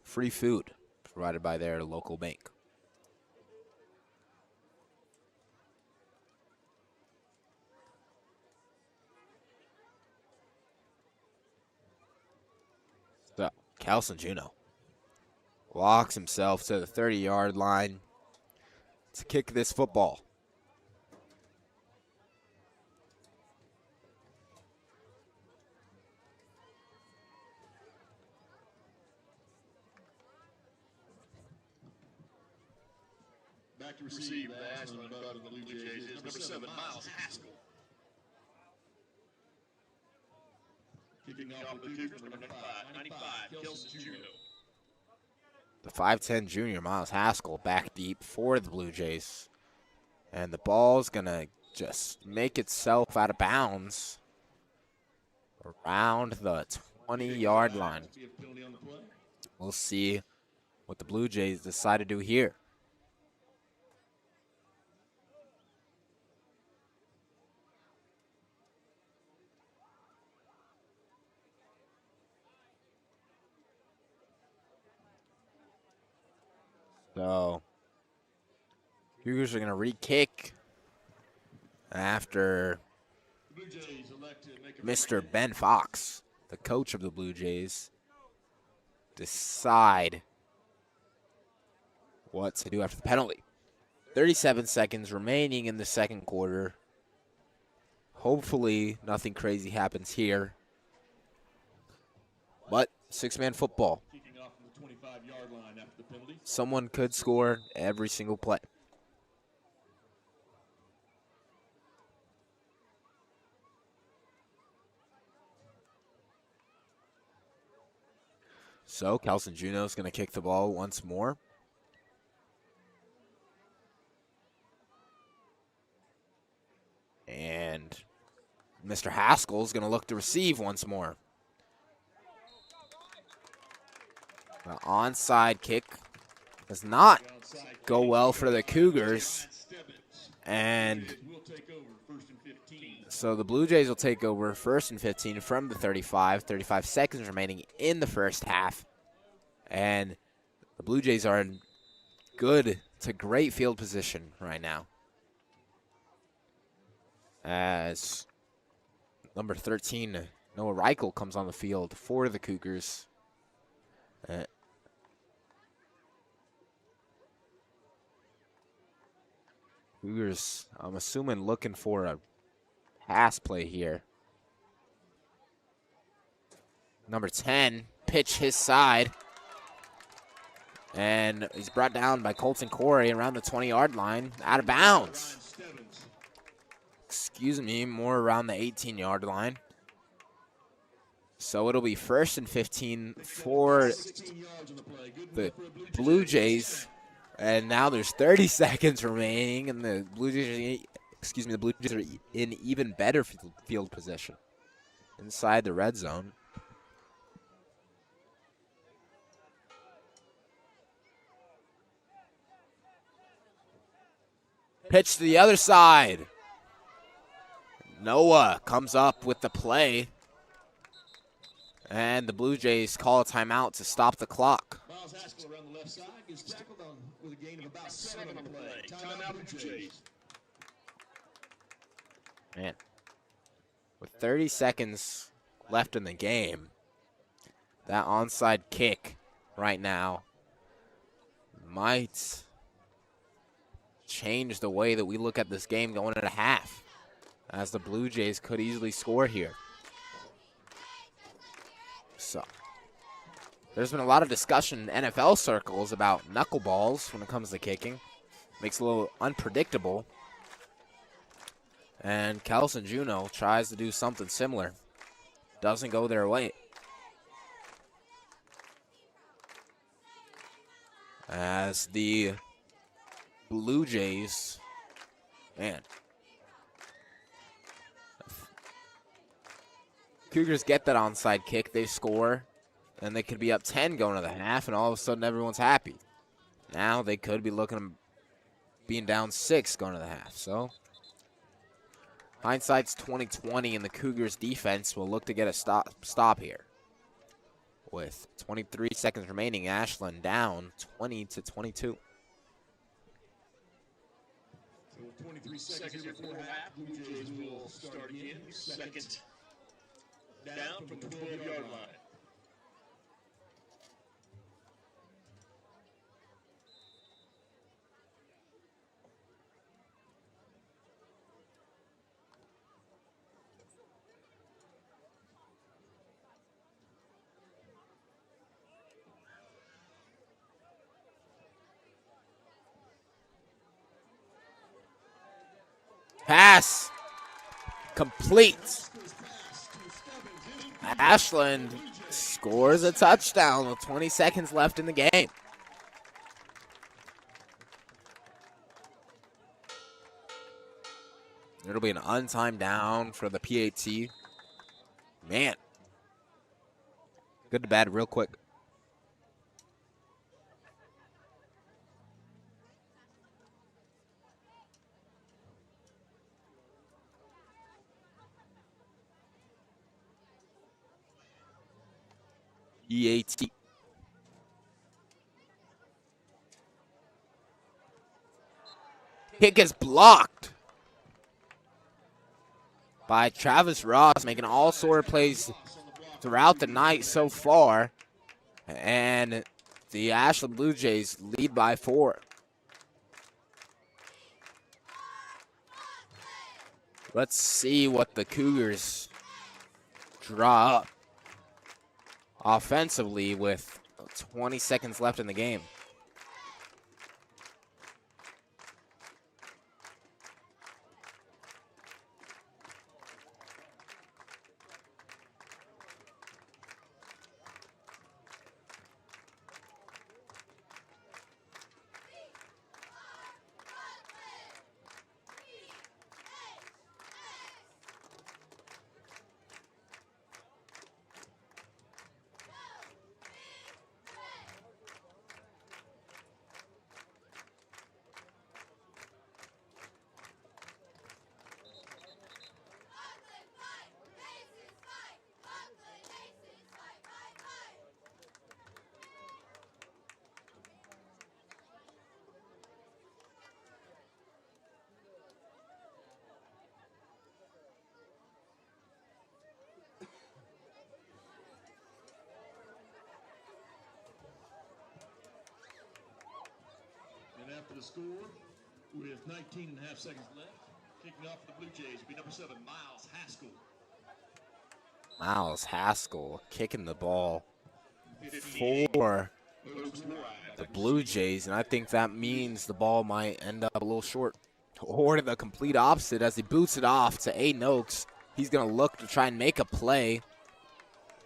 free food provided by their local bank. Kelson Juno walks himself to the 30-yard line to kick this football. Back to receive the Ashland of the Blue Jays is number 7, Miles Haskell. Kicking off the Cougars, number 95, Kelson Juno. The 5'10 junior Miles Haskell back deep for the Blue Jays. And the ball's going to just make itself out of bounds around the 20-yard line. We'll see what the Blue Jays decide to do here. So, Cougars are going to re-kick after Mr. Ben Fox, the coach of the Blue Jays, decide what to do after the penalty. 37 seconds remaining in the second quarter. Hopefully nothing crazy happens here. But six-man football. Someone could score every single play. So Kelson Juno is going to kick the ball once more. And Mr. Haskell is going to look to receive once more. The onside kick does not go well for the Cougars. And so the Blue Jays will take over 1st and 15 from the 35. 35 seconds remaining in the first half. And the Blue Jays are in good to great field position right now, as number 13, Noah Reichel, comes on the field for the Cougars. Cougars, I'm assuming, looking for a pass play here. Number 10, pitch his side. And he's brought down by Colton Corey around the 20-yard line, out of bounds. Excuse me, more around the 18-yard line. So it'll be 1st and 15 for the Blue Jays. And now there's 30 seconds remaining, and the Blue Jays are in even better field position inside the red zone. Pitch to the other side. Noah comes up with the play. And the Blue Jays call a timeout to stop the clock. Miles Haskell around the left side is tackled with a gain of about 7 on the play. Timeout Blue Jays. Man, with 30 seconds left in the game, that onside kick right now might change the way that we look at this game going into half, as the Blue Jays could easily score here. So, there's been a lot of discussion in NFL circles about knuckleballs when it comes to kicking. Makes it a little unpredictable. And Kelson Juno tries to do something similar. Doesn't go their way. As the Blue Jays, man, Cougars get that onside kick, they score, and they could be up 10 going to the half, and all of a sudden everyone's happy. Now they could be looking at being down 6 going to the half. So hindsight's 20/20, and the Cougars defense will look to get a stop here. With 23 seconds remaining, Ashland down 20-22. So 23 seconds before half, Blue Jays will start again. Second down from the 12-yard line. Pass complete. Ashland scores a touchdown with 20 seconds left in the game. It'll be an untimed down for the PAT. Man. Good to bad real quick. EAT. Kick is blocked by Travis Ross, making all sort of plays throughout the night so far. And the Ashland Blue Jays lead by 4. Let's see what the Cougars draw up offensively with 20 seconds left in the game. After the score, with 19 and a half seconds left, kicking off for the Blue Jays will be number 7, Miles Haskell. Miles Haskell kicking the ball for the Blue Jays, and I think that means the ball might end up a little short. Or the complete opposite as he boots it off to Aiden Oaks. He's going to look to try and make a play.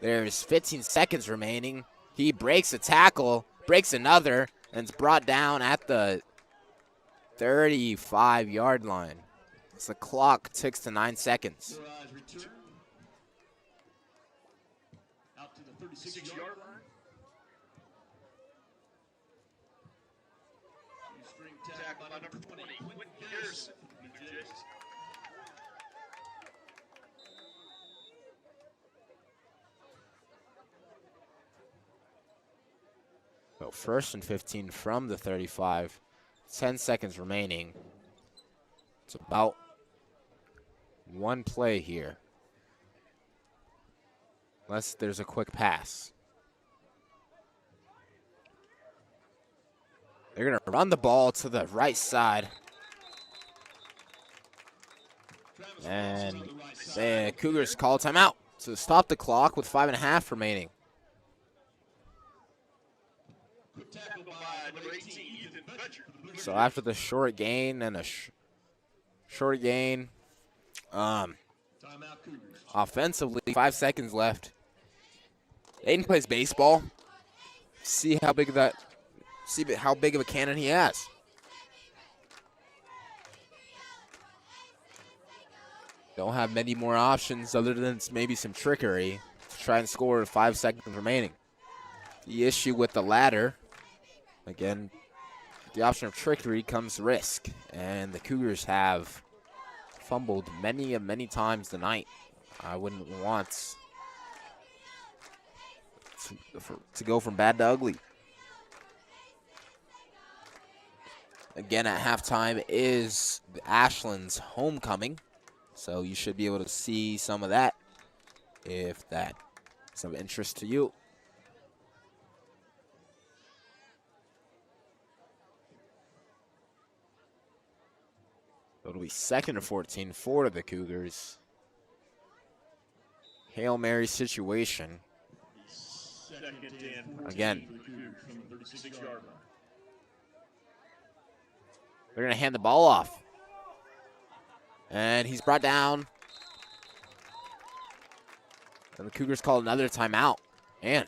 There's 15 seconds remaining. He breaks a tackle, breaks another, and it's brought down at the 35-yard line. As the clock ticks to 9 seconds. Out to the 36-yard line. String tackle by number 20, Quentin Garrison. So 1st and 15 from the 35. 10 seconds remaining. It's about one play here. Unless there's a quick pass. They're going to run the ball to the right side. And the Cougars call timeout to stop the clock with 5.5 remaining. So after the short gain and a short gain, offensively, 5 seconds left. Aiden plays baseball. See how big of a cannon he has. Don't have many more options other than maybe some trickery to try and score with 5 seconds remaining. The issue with the latter, again, the option of trickery comes risk, and the Cougars have fumbled many times tonight. I wouldn't want to go from bad to ugly. Again, at halftime is Ashland's homecoming, so you should be able to see some of that if that is of interest to you. It'll be 2nd and 14 for the Cougars. Hail Mary situation. Again, they're going to hand the ball off. And he's brought down. And the Cougars call another timeout. And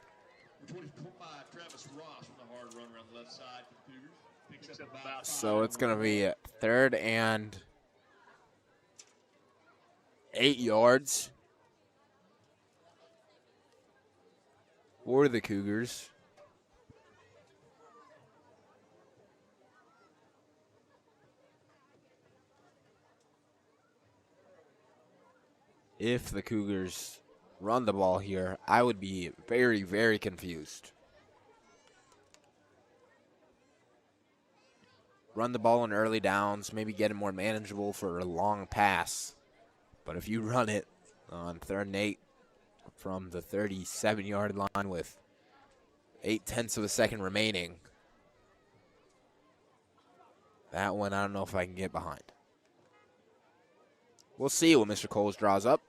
25, Travis Ross with a hard run around the left side for the Cougars. Picks up about so it's going to be 3rd and 8 yards for the Cougars. If the Cougars run the ball here, I would be very, very confused. Run the ball in early downs, maybe get it more manageable for a long pass. But if you run it on 3rd and 8 from the 37-yard line with 0.8 of a second remaining, that one I don't know if I can get behind. We'll see what Mr. Coles draws up.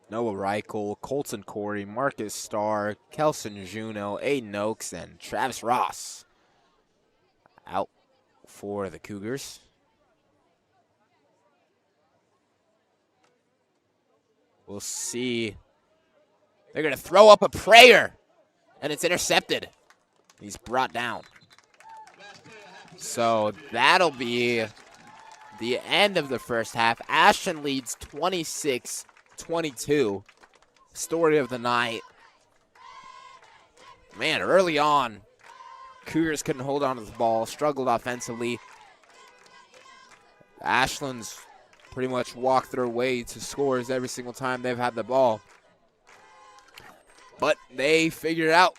Noah Reichel, Colton Corey, Marcus Starr, Kelson Juno, Aiden Oaks, and Travis Ross out for the Cougars. We'll see. They're going to throw up a prayer, and it's intercepted. He's brought down. So that'll be the end of the first half. Ashland leads 26-22. Story of the night. Man, early on, Cougars couldn't hold on to the ball, struggled offensively. Ashland's pretty much walked their way to scores every single time they've had the ball. But they figured it out,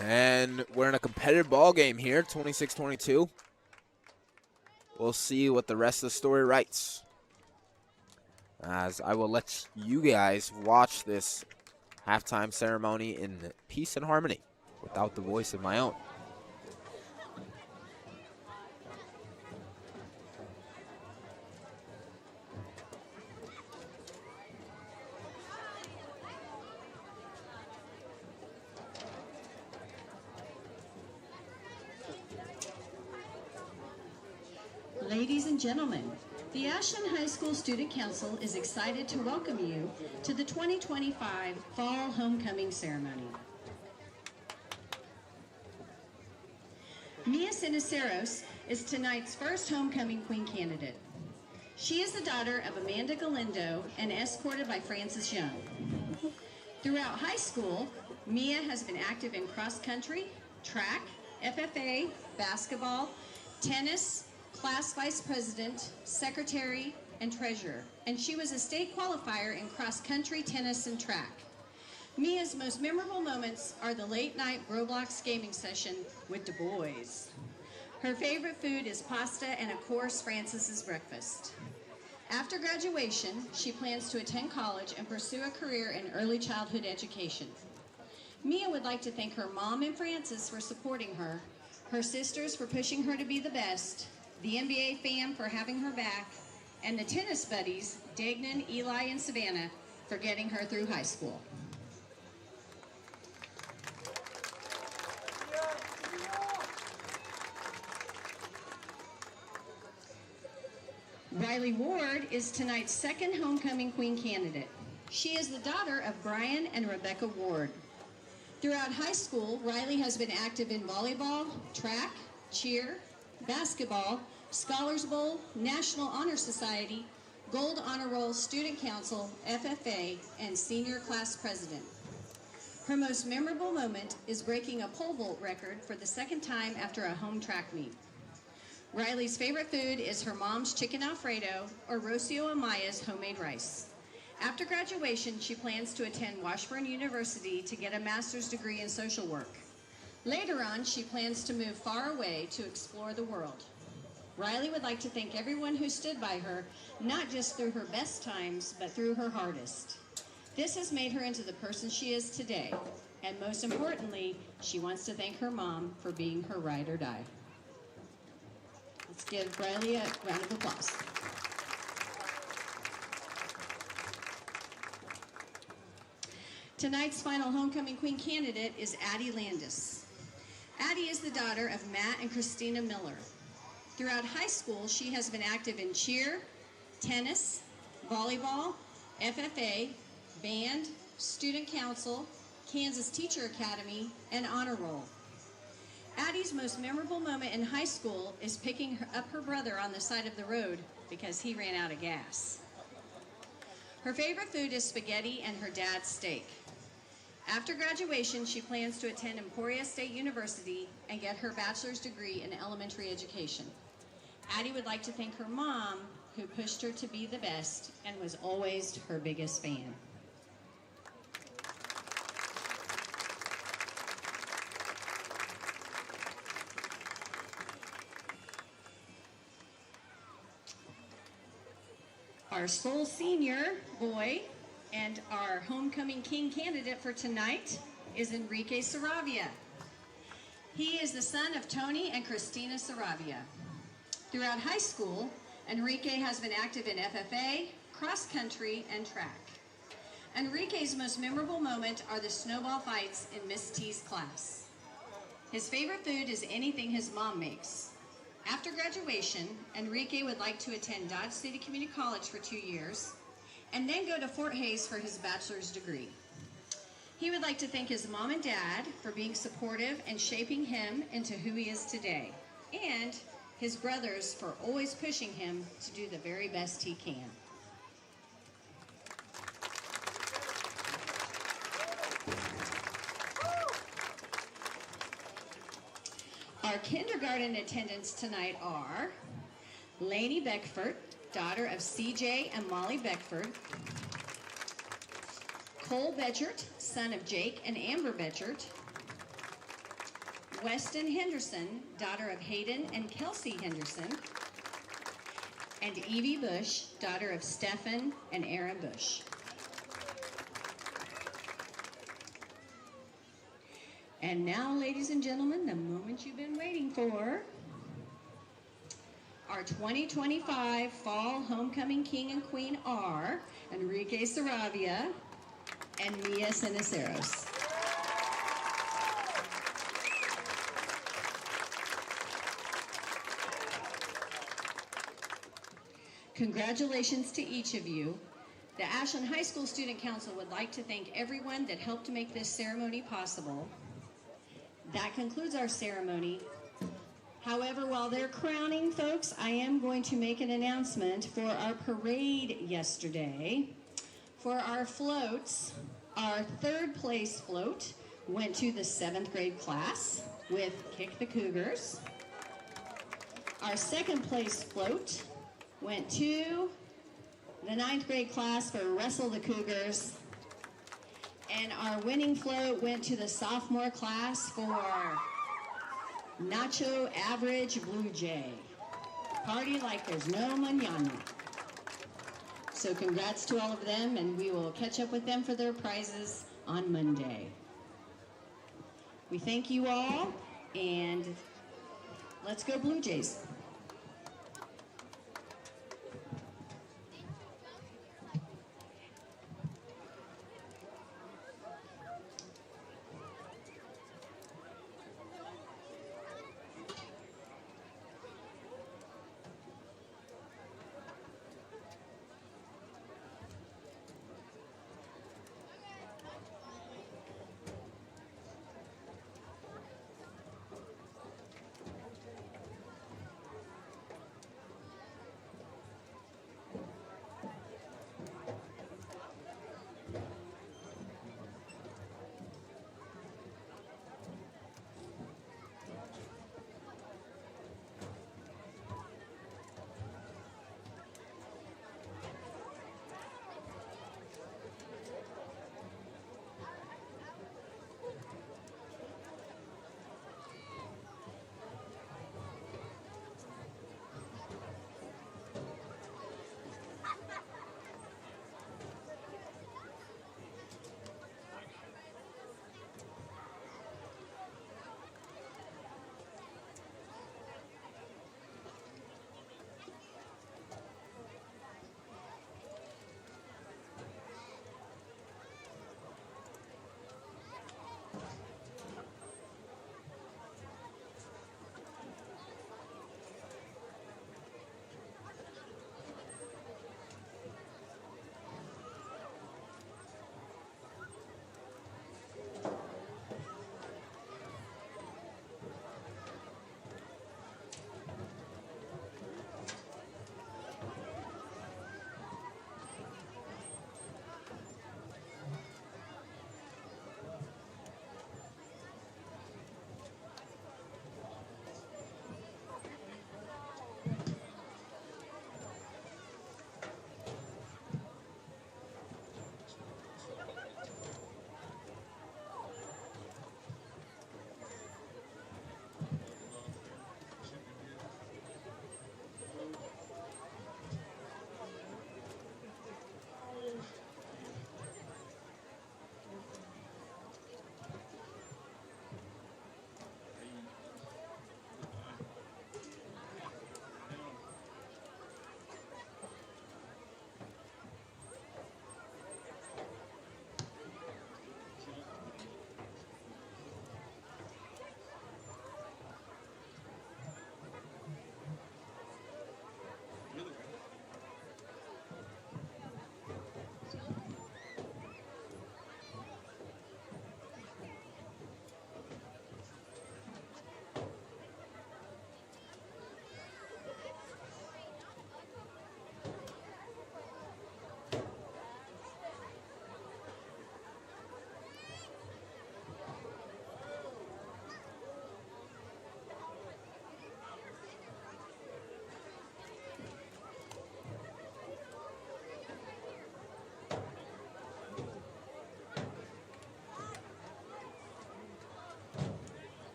and we're in a competitive ball game here, 26-22. We'll see what the rest of the story writes, as I will let you guys watch this halftime ceremony in peace and harmony without the voice of my own. Ladies and gentlemen, the Ashland High School Student Council is excited to welcome you to the 2025 Fall Homecoming Ceremony. Mia Siniceros is tonight's first homecoming queen candidate. She is the daughter of Amanda Galindo and escorted by Francis Young. Throughout high school, Mia has been active in cross country, track, FFA, basketball, tennis, class vice president, secretary, and treasurer, and she was a state qualifier in cross country, tennis, and track. Mia's most memorable moments are the late night Roblox gaming session with the boys. Her favorite food is pasta and, of course, Francis's breakfast. After graduation, she plans to attend college and pursue a career in early childhood education. Mia would like to thank her mom and Francis for supporting her, her sisters for pushing her to be the best, the NBA fam for having her back, and the tennis buddies, Dagnan, Eli, and Savannah, for getting her through high school. Riley Ward is tonight's second homecoming queen candidate. She is the daughter of Brian and Rebecca Ward. Throughout high school, Riley has been active in volleyball, track, cheer, basketball, Scholars Bowl, National Honor Society, Gold Honor Roll Student Council, FFA, and Senior Class President. Her most memorable moment is breaking a pole vault record for the second time after a home track meet. Riley's favorite food is her mom's chicken Alfredo or Rocio Amaya's homemade rice. After graduation, she plans to attend Washburn University to get a master's degree in social work. Later on, she plans to move far away to explore the world. Riley would like to thank everyone who stood by her, not just through her best times, but through her hardest. This has made her into the person she is today. And most importantly, she wants to thank her mom for being her ride or die. Let's give Riley a round of applause. Tonight's final homecoming queen candidate is Addie Landis. Addie is the daughter of Matt and Christina Miller. Throughout high school, she has been active in cheer, tennis, volleyball, FFA, band, student council, Kansas Teacher Academy, and honor roll. Addie's most memorable moment in high school is picking up her brother on the side of the road because he ran out of gas. Her favorite food is spaghetti and her dad's steak. After graduation, she plans to attend Emporia State University and get her bachelor's degree in elementary education. Addie would like to thank her mom, who pushed her to be the best and was always her biggest fan. Our sole senior boy and our homecoming king candidate for tonight is Enrique Saravia. He is the son of Tony and Christina Saravia. Throughout high school, Enrique has been active in FFA, cross country, and track. Enrique's most memorable moment are the snowball fights in Miss T's class. His favorite food is anything his mom makes. After graduation, Enrique would like to attend Dodge City Community College for 2 years and then go to Fort Hays for his bachelor's degree. He would like to thank his mom and dad for being supportive and shaping him into who he is today, and his brothers for always pushing him to do the very best he can. Our kindergarten attendants tonight are Lainey Beckford, daughter of CJ and Molly Beckford, Cole Betchert, son of Jake and Amber Betchert, Weston Henderson, daughter of Hayden and Kelsey Henderson, and Evie Bush, daughter of Stephen and Aaron Bush. And now, ladies and gentlemen, the moment you've been waiting for. Our 2025 Fall Homecoming King and Queen are Enrique Saravia and Mia Ceniceros. Congratulations to each of you. The Ashland High School Student Council would like to thank everyone that helped to make this ceremony possible. That concludes our ceremony. However, while they're crowning folks, I am going to make an announcement for our parade yesterday. For our floats, our third place float went to the 7th grade class with Kick the Cougars. Our second place float went to the 9th grade class for Wrestle the Cougars. And our winning float went to the sophomore class for Nacho Average Blue Jay. Party like there's no mañana. So congrats to all of them, and we will catch up with them for their prizes on Monday. We thank you all, and let's go Blue Jays.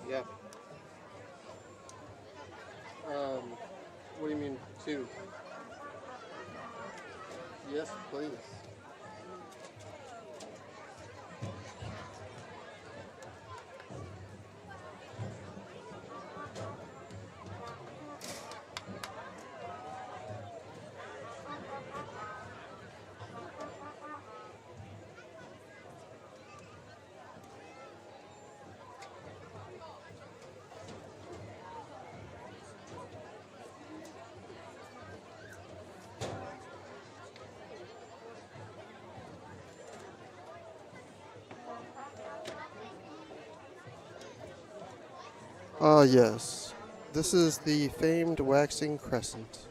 Yeah. What do you mean, 2? Yes, please. Ah, yes. This is the famed waxing crescent.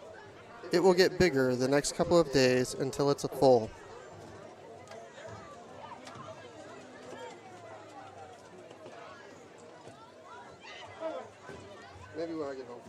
It will get bigger the next couple of days until it's a full. Maybe when I get home.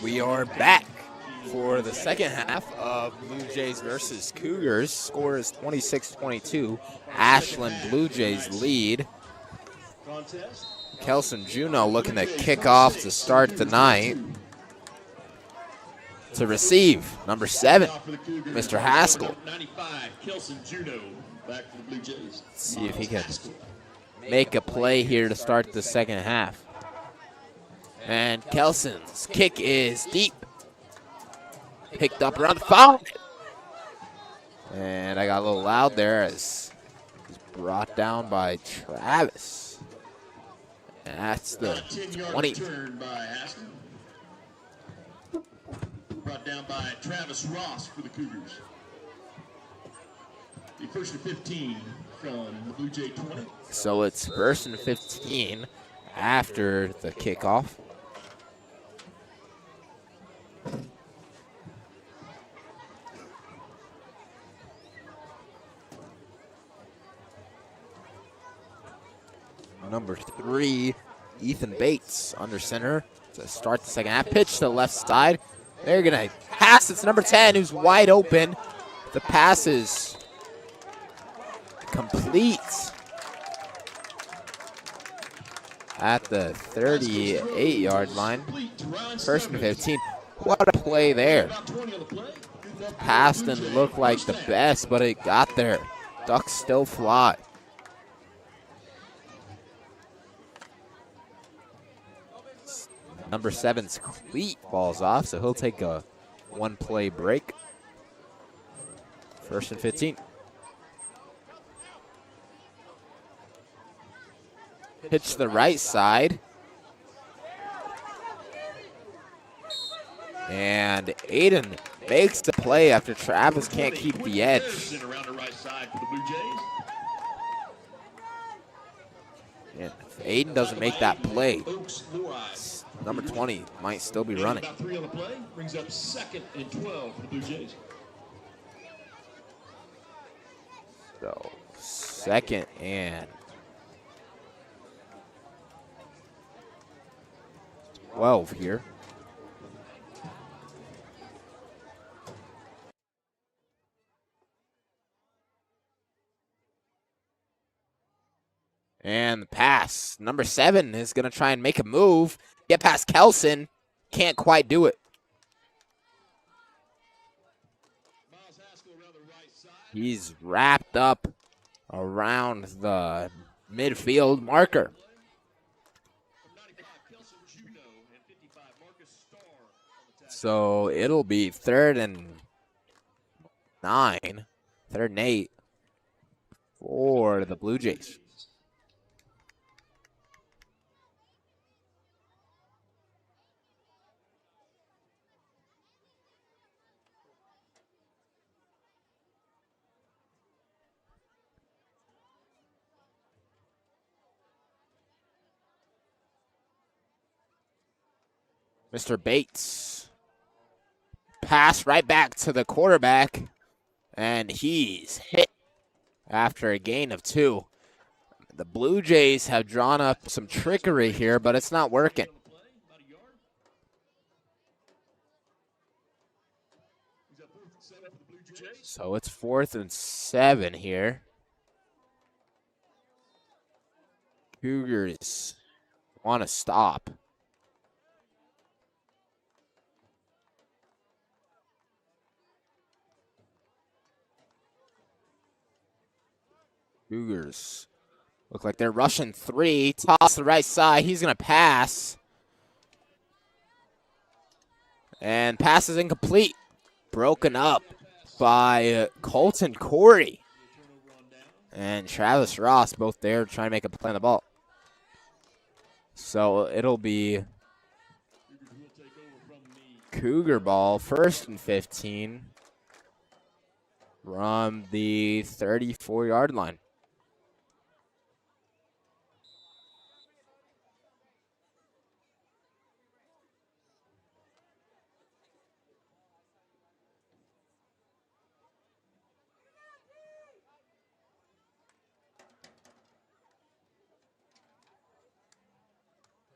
We are back for the second half of Blue Jays versus Cougars. Score is 26-22. Ashland Blue Jays lead. Kelson Juneau looking to kick off to start the night. To receive, number 7, Mr. Haskell. See if he can make a play here to start the second half. And Kelson's kick is deep. Picked up around the foul. And I got a little loud there as he's brought down by Travis. And that's the 20. Brought down by Travis Ross for the Cougars. The first and 15 from the Blue Jay 20. So it's first and 15 after the kickoff. Number 3, Ethan Bates under center to start the second half. Pitch to the left side. They're going to pass. It's number 10 who's wide open. The pass is complete at the 38-yard line. First and 15. What a play there. Pass didn't look like the best, but it got there. Ducks still fly. Number 7's cleat falls off, so he'll take a one-play break. First and 15. Pitch to the right side. And Aiden makes the play after Travis can't keep the edge. Yeah, if Aiden doesn't make that play, number 20 might still be running. About 3 on the play, brings up second and 12 for the Blue Jays. So, second and 12 here. And the pass. Number 7 is going to try and make a move. Get past Kelson. Can't quite do it. He's wrapped up around the midfield marker. So it'll be 3rd and 9, 3rd and 8 for the Blue Jays. Mr. Bates. Pass right back to the quarterback. And he's hit after a gain of 2. The Blue Jays have drawn up some trickery here, but it's not working. So it's 4th and 7 here. Cougars want to stop. Cougars look like they're rushing 3. Toss to the right side. He's going to pass. And pass is incomplete. Broken up by Colton Corey and Travis Ross, both there trying to make a play on the ball. So it'll be Cougar ball, 1st and 15 from the 34-yard line.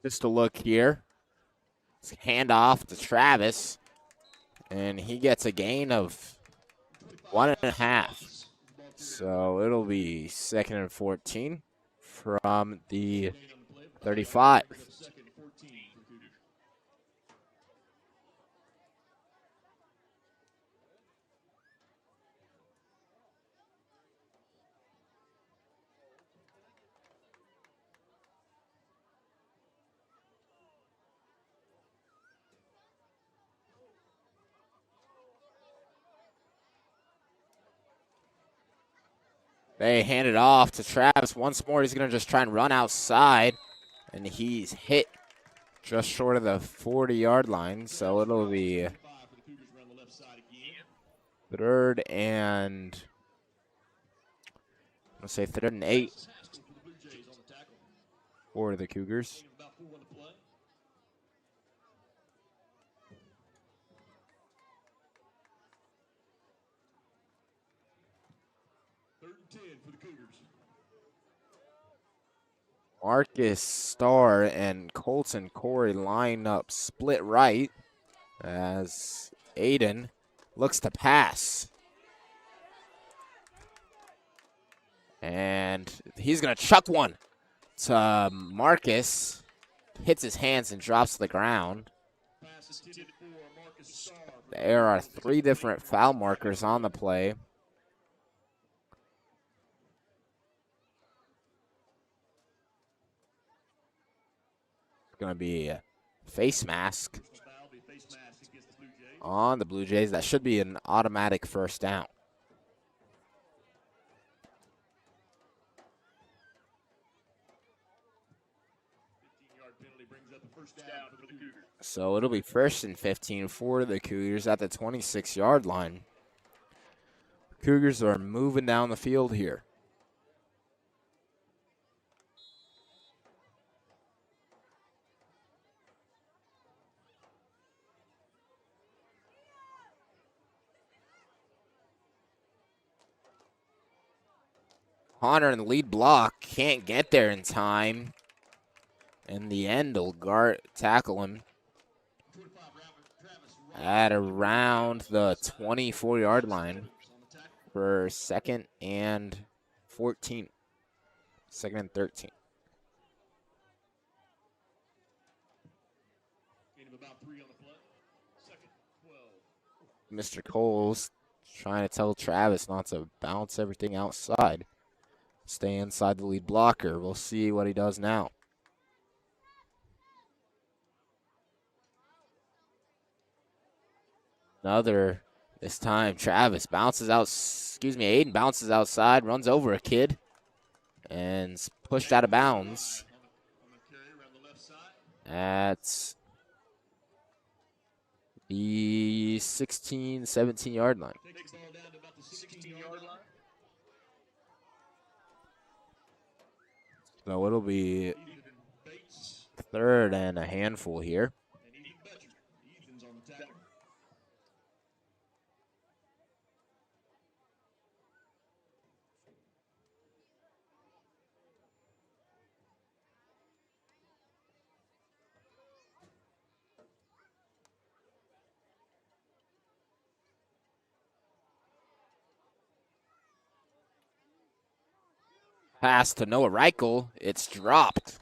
Just a look here. Hand off to Travis, and he gets a gain of 1.5. So it'll be 2nd and 14 from the 35. They hand it off to Travis once more. He's going to just try and run outside, and he's hit just short of the 40-yard line. So it'll be 3rd and, let's say 3rd and 8 for the Cougars. Marcus Starr and Colton Corey line up split right as Aiden looks to pass. And he's going to chuck one to Marcus. Hits his hands and drops to the ground. There are 3 different foul markers on the play. Going to be a face mask on the Blue Jays. That should be an automatic first down. So it'll be 1st and 15 for the Cougars at the 26-yard line. Cougars are moving down the field here. Hunter in the lead block, can't get there in time. In the end, will tackle him at around the 24-yard line for 2nd and 14. 2nd and 13. Mr. Cole's trying to tell Travis not to bounce everything outside. Stay inside the lead blocker. We'll see what he does now. This time Travis bounces out, Aiden bounces outside, runs over a kid, and is pushed out of bounds at the 16, 17-yard line. So it'll be 3rd and a handful here. Pass to Noah Reichel. It's dropped.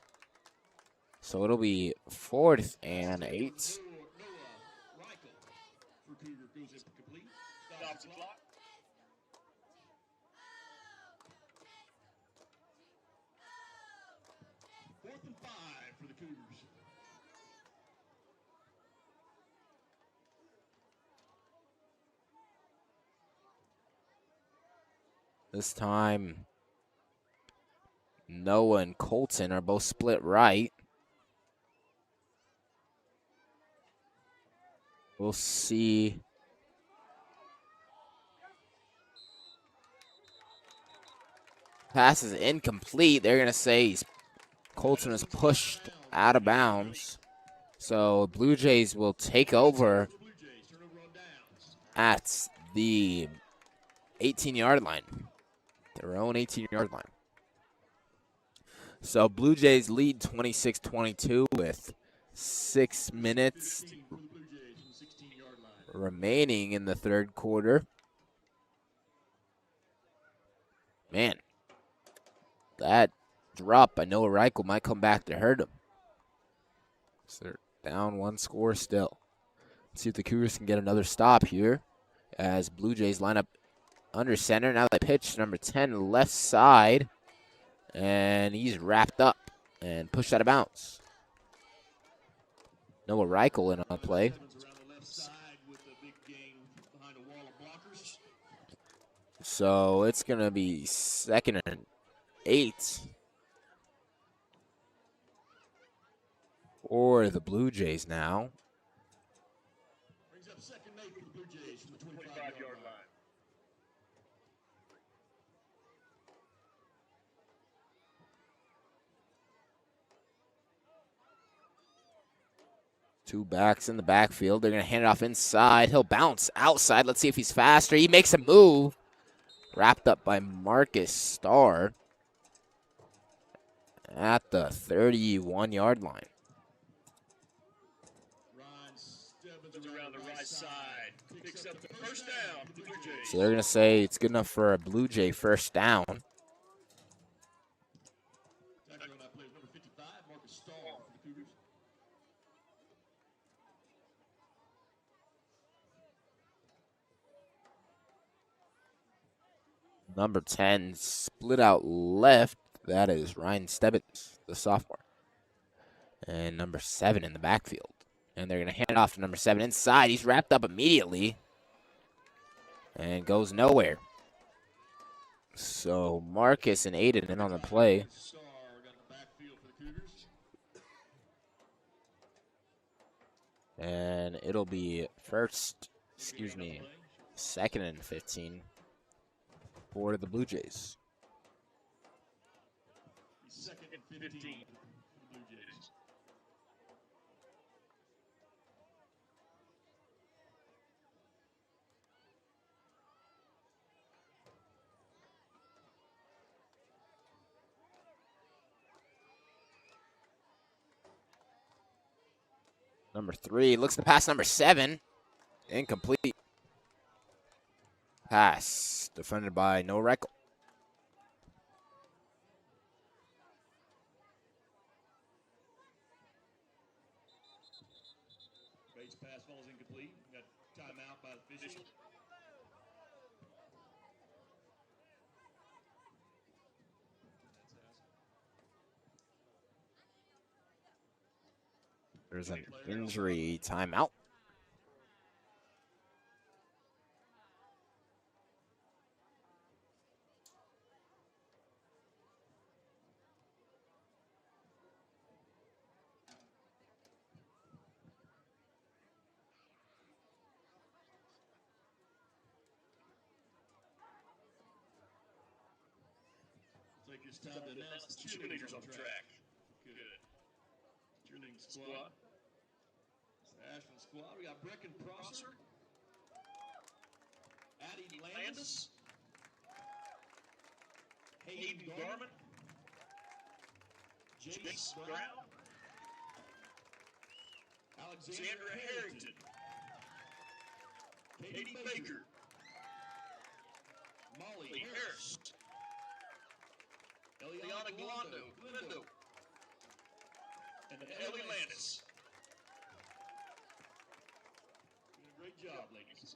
So it'll be 4th and 8. This time, Noah and Colton are both split right. We'll see. Pass is incomplete. They're going to say Colton is pushed out of bounds. So Blue Jays will take over at the 18-yard line. Their own 18-yard line. So Blue Jays lead 26-22 with 6 minutes 15 for the Blue Jays from the 16-yard line. remaining in the third quarter. Man, that drop by Noah Reichel might come back to hurt him. So they're down 1 score still. Let's see if the Cougars can get another stop here as Blue Jays line up under center. Now they pitch number 10 left side, and he's wrapped up and pushed out of bounds. Noah Reichel in on play. Around the left side with a big gain behind a wall of blockers. So it's going to be 2nd and 8 for the Blue Jays now. Brings up 2nd and 8 for the Blue Jays from the 25-yard line. Two backs in the backfield. They're going to hand it off inside. He'll bounce outside. Let's see if he's faster. He makes a move. Wrapped up by Marcus Starr at the 31-yard line. Ryan Stebbins around the right side. Picks up the first down for the Blue Jays. So they're going to say it's good enough for a Blue Jay first down. Tackler on that play was number 55, Marcus Starr for the Cougars. Number 10 split out left. That is Ryan Stebbins, the sophomore. And number 7 in the backfield. And they're going to hand it off to number 7 inside. He's wrapped up immediately and goes nowhere. So Marcus and Aiden in on the play. Starr got the backfield for the Cougars. And it'll be 2nd and 15 for the Blue Jays. 2nd and 15 for the Blue Jays. Number 3 looks to pass number 7. Incomplete. Pass defended by Noah Reichel. Bates pass falls incomplete. We got timeout by the official. There's an injury timeout. Take this time to announce the cheerleaders on the track. Good. Cheerleading squad. It's the Ashland squad. We got Brecken Prosser, Addie Landis, Hayden Garman, Jace Brown, Alexandra Harrington, Katie Baker, Molly Harris, Eliana Glendo, and Ellie Landis. Doing a great job, ladies.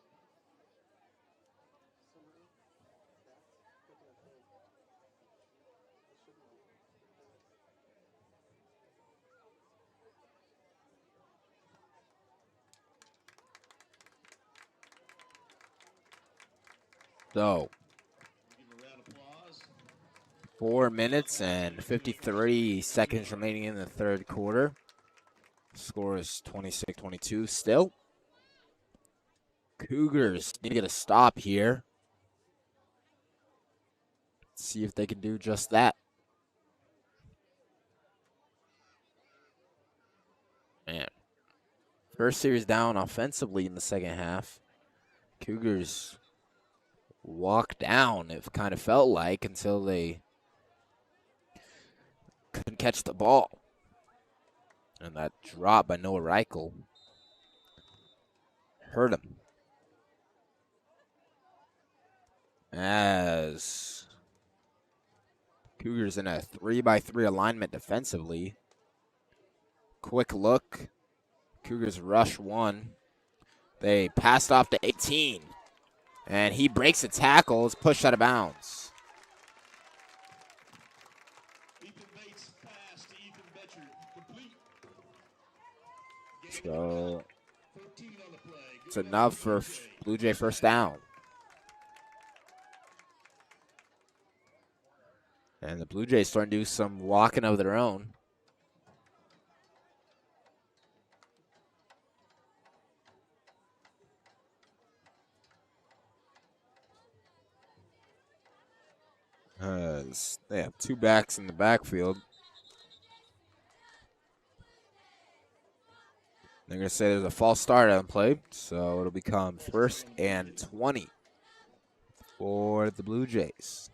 So, Give a round of applause. 4 minutes and 53 seconds remaining in the third quarter. Score is 26-22 still. Cougars need to get a stop here. See if they can do just that. Man. First series down offensively in the second half. Cougars walked down, it kind of felt like, until they couldn't catch the ball. And that drop by Noah Reichel hurt him. As Cougars in a 3-by-3 alignment defensively. Quick look. Cougars rush one. They passed off to 18. And he breaks the tackle. It's pushed out of bounds. Ethan Bates pass to Ethan Betcher. Complete. So 14 on the play. it's enough for Blue Jay first down. And the Blue Jays starting to do some walking of their own. They have two backs in the backfield. They're going to say there's a false start on play, so it'll become 1st and 20 for the Blue Jays.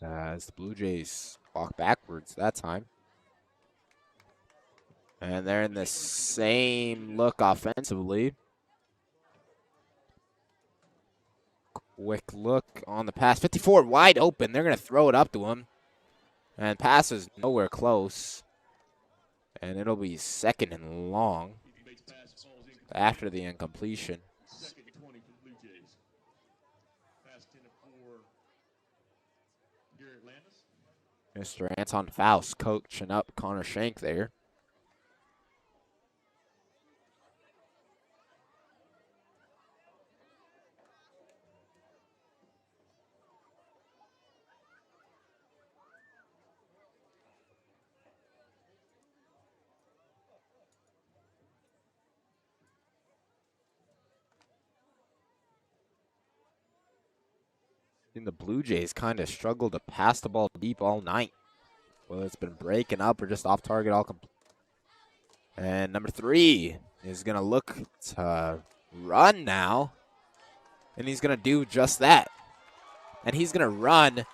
As the Blue Jays walk backwards that time. And they're in the same look offensively. Quick look on the pass. 54 wide open. They're going to throw it up to him. And pass is nowhere close. And it'll be 2nd and long after the incompletion. Mr. Anton Faust coaching up Connor Shank there. The Blue Jays kind of struggled to pass the ball deep all night. Whether it's been breaking up or just off target all complete. And number 3 is going to look to run now. And he's going to do just that. And he's going to run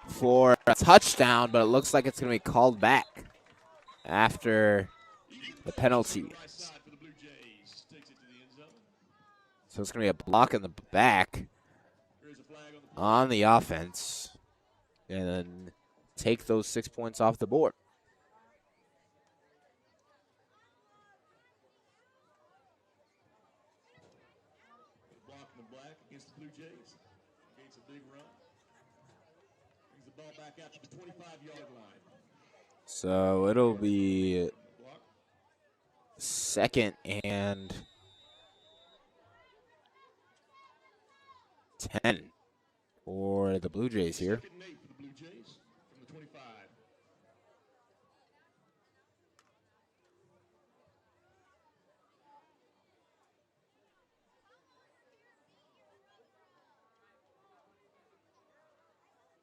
for a touchdown, but it looks like it's going to be called back after the penalty. So it's going to be a block in the back on the offense, and then take those 6 points off the board. Block in the black against the Blue Jays. Gates a big run. Brings the ball back out to the 25-yard line. So it'll be 2nd and 10 for the Blue Jays here. 2nd and 8 for the Blue Jays from the 25.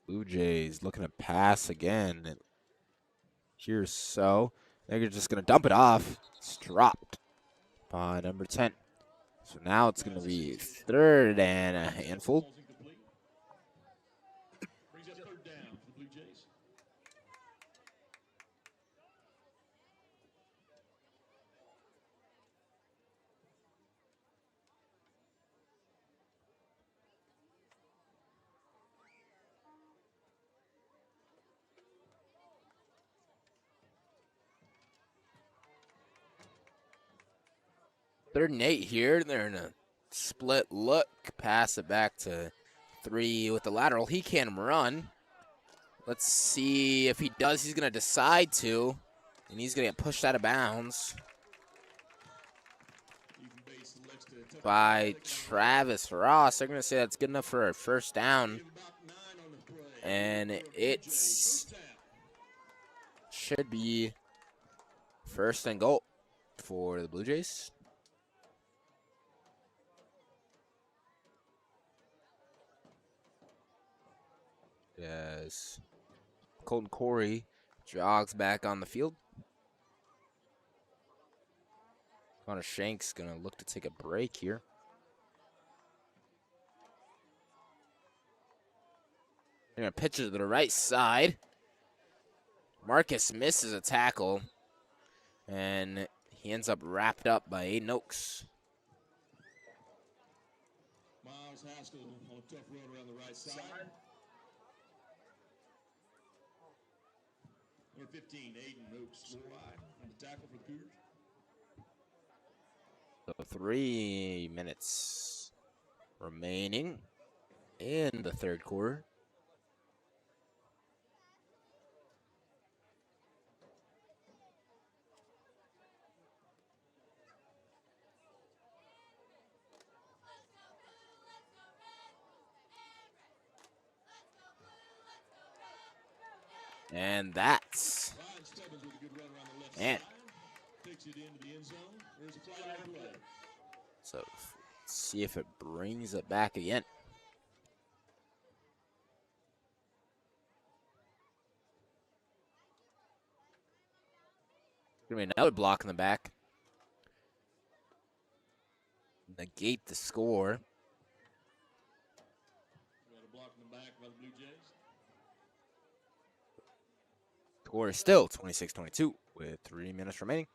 Blue Jays looking to pass again. Here's so. They're just going to dump it off. It's dropped by number 10. So now it's going to be 3rd and a handful. Brings up 3rd down for the Blue Jays. Third and 8 here. They're in a split look. Pass it back to 3 with the lateral. He can run. Let's see if he does. He's going to decide to. And he's going to get pushed out of bounds by Travis Ross. They're going to say that's good enough for a first down. And it should be 1st and goal for the Blue Jays. Yes. Colton Corey jogs back on the field. Connor Shank's going to look to take a break here. They're going to pitch it to the right side. Marcus misses a tackle, and he ends up wrapped up by Aiden Oaks. Miles Haskell on a tough run around the right side. Number 15, Aiden Oaks, wide on the tackle for the Cougars. So 3 minutes remaining in the third quarter. And that's, man. So let's see if it brings it back again. Gonna be another block in the back. Negate the score. Got a block in the back by the Blue Jays. Score is still 26-22 with 3 minutes remaining.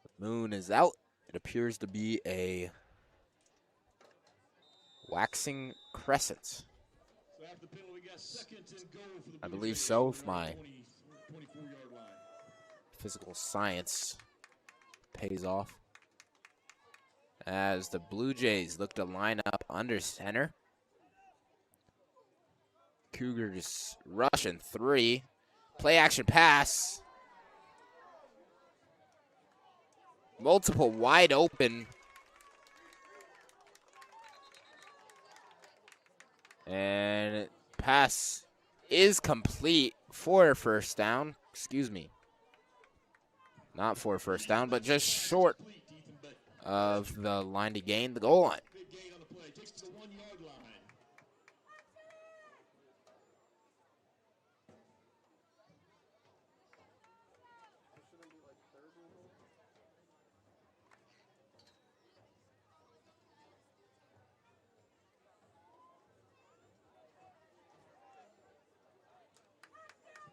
The moon is out. It appears to be a waxing crescent. So after the penalty, we got second and goal for the I Blue believe Jays so, on if my 24-yard line. physical science pays off. As the Blue Jays look to line up under center. Cougars rushing 3. Play action pass. Multiple wide open. And pass is complete for a first down. Excuse me. Not for a first down, but just short of the line to gain the goal line. Big gain on the play. Takes it to the 1-yard line.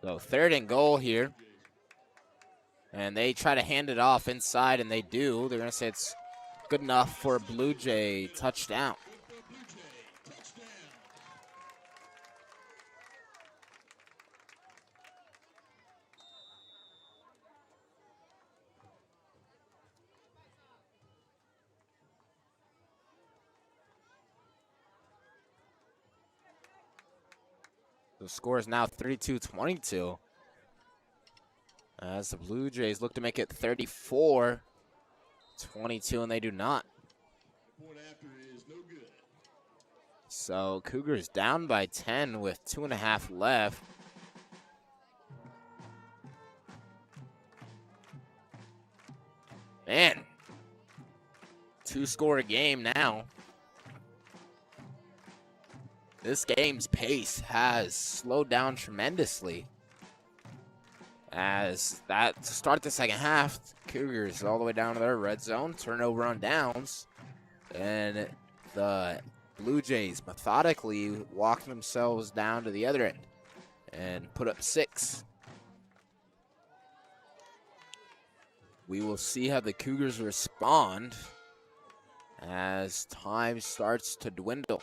So 3rd and goal here. And they try to hand it off inside, and they do. They're going to say it's good enough for a Blue Jay touchdown. The score is now 32-22. As the Blue Jays look to make it 34-22, and they do not. Point after is no good. So Cougars down by 10 with 2.5 left. Man, 2-score game now. This game's pace has slowed down tremendously. As that to start the second half, Cougars all the way down to their red zone, turnover on downs, and the Blue Jays methodically walking themselves down to the other end and put up 6. We will see how the Cougars respond as time starts to dwindle.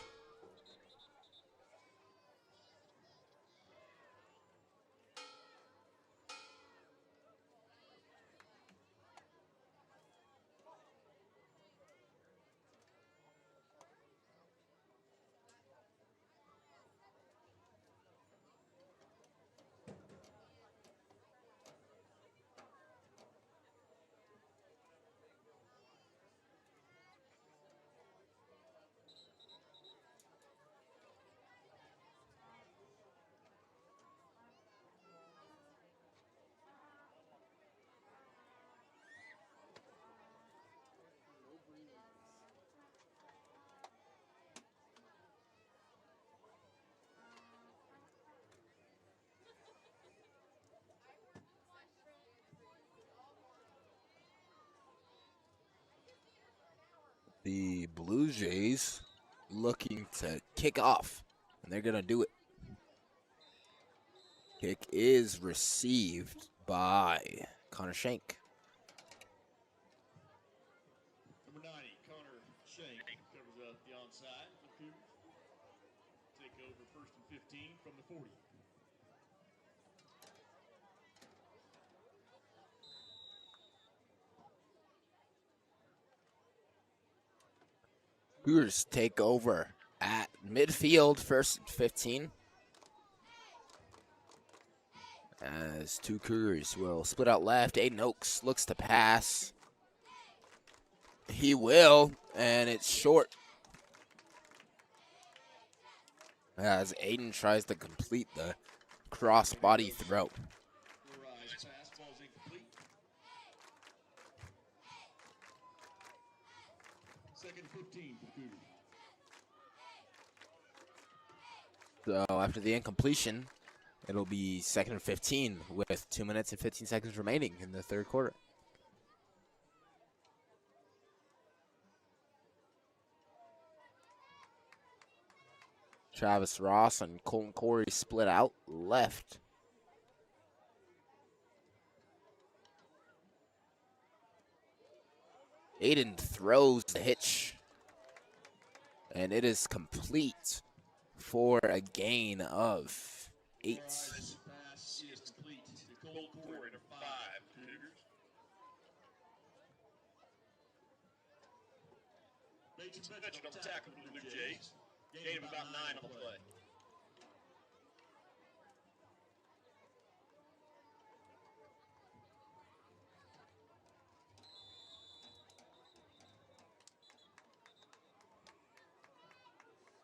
The Blue Jays looking to kick off And they're going to do it. Kick is received by Connor Shank. Number 90, Connor Shank covers up the onside for the Cougars. Take over 1st and 15 from the 40. Cougars take over at midfield, 1st and 15. As two Cougars will split out left. Aiden Oaks looks to pass. He will, and it's short. As Aiden tries to complete the cross-body throw. Pass, ball's incomplete. 2nd 15 for the Cougars. So after the incompletion, it'll be 2nd and 15 with 2 minutes and 15 seconds remaining in the third quarter. Travis Ross and Colton Corey split out left. Aiden throws the hitch. And it is complete for a gain of 8. This pass is complete to Cole Corey, number 5, Cougars. Major on the tackle for the Blue Jays. Gain of about 9 on the play.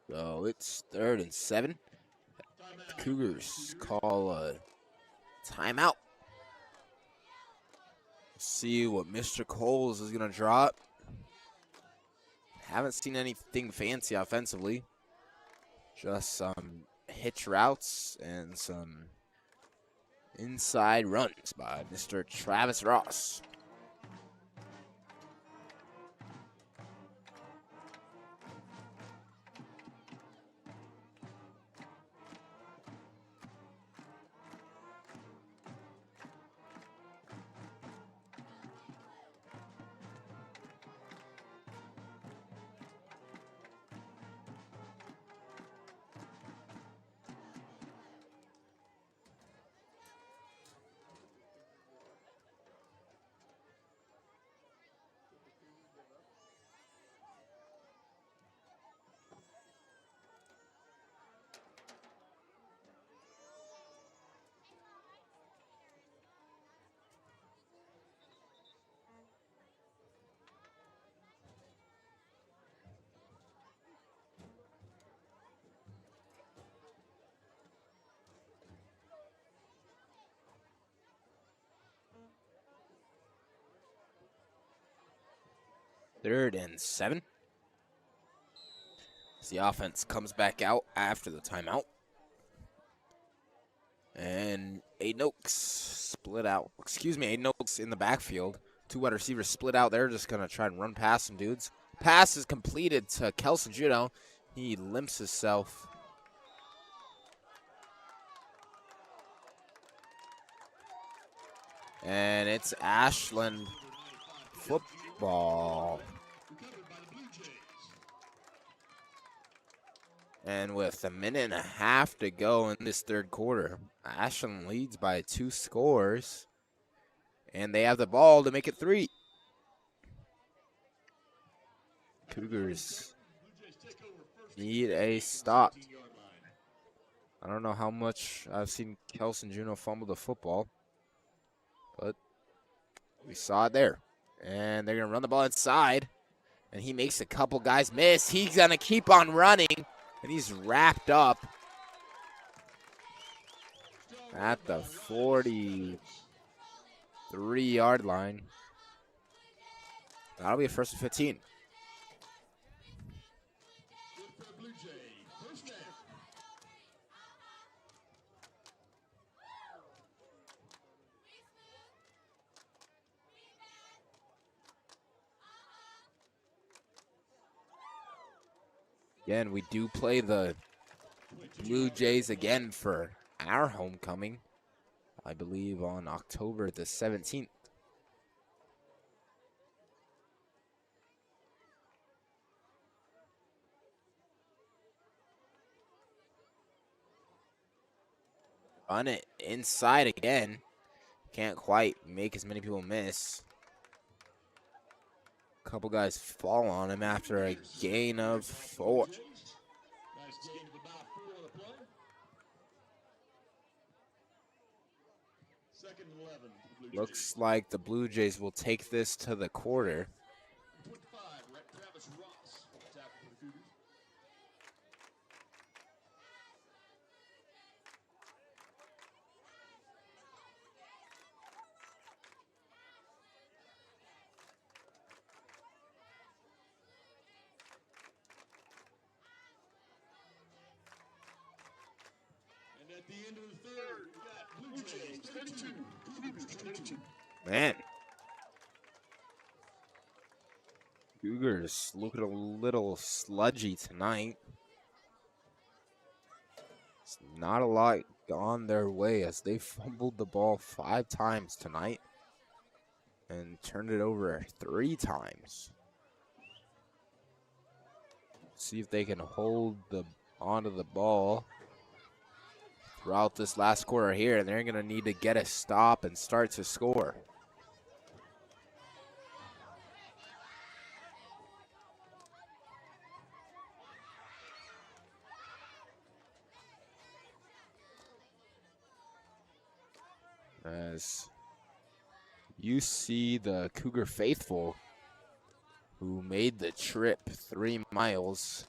So it's 3rd and 7. The Cougars call a timeout. See what Mr. Coles is going to drop. Haven't seen anything fancy offensively. Just some hitch routes and some inside runs by Mr. Travis Ross. Third and 7. As the offense comes back out after the timeout. And Aiden Oaks split out. Aiden Oaks in the backfield. 2 wide receivers split out. They're just going to try and run past some dudes. Pass is completed to Kelson Juno. He limps himself. And it's Ashland football. And with a minute and a half to go in this third quarter, Ashland leads by 2 scores. And they have the ball to make it 3. Cougars need a stop. I don't know how much I've seen Kelson Juno fumble the football, but we saw it there. And they're going to run the ball inside. And he makes a couple guys miss. He's going to keep on running. And he's wrapped up at the 43-yard line. That'll be a 1st and 15. Again, we do play the Blue Jays again for our homecoming, I believe on October the 17th. Run it inside again. Can't quite make as many people miss. A couple guys fall on him after a gain of 4. Nice gain of about 4 on the play. Second and 11 for the Blue Jays. Looks like the Blue Jays will take this to the quarter. 25, Travis Ross. Tackle for the Cougars. And at the end of the third, we got Blue Jays 32, Cougars 22. Man. Cougars looking a little sludgy tonight. It's not a lot gone their way as they fumbled the ball 5 times tonight and turned it over 3 times. See if they can hold onto the ball throughout this last quarter here, and they're going to need to get a stop and start to score. As you see the Cougar faithful who made the trip 3 miles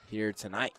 here tonight.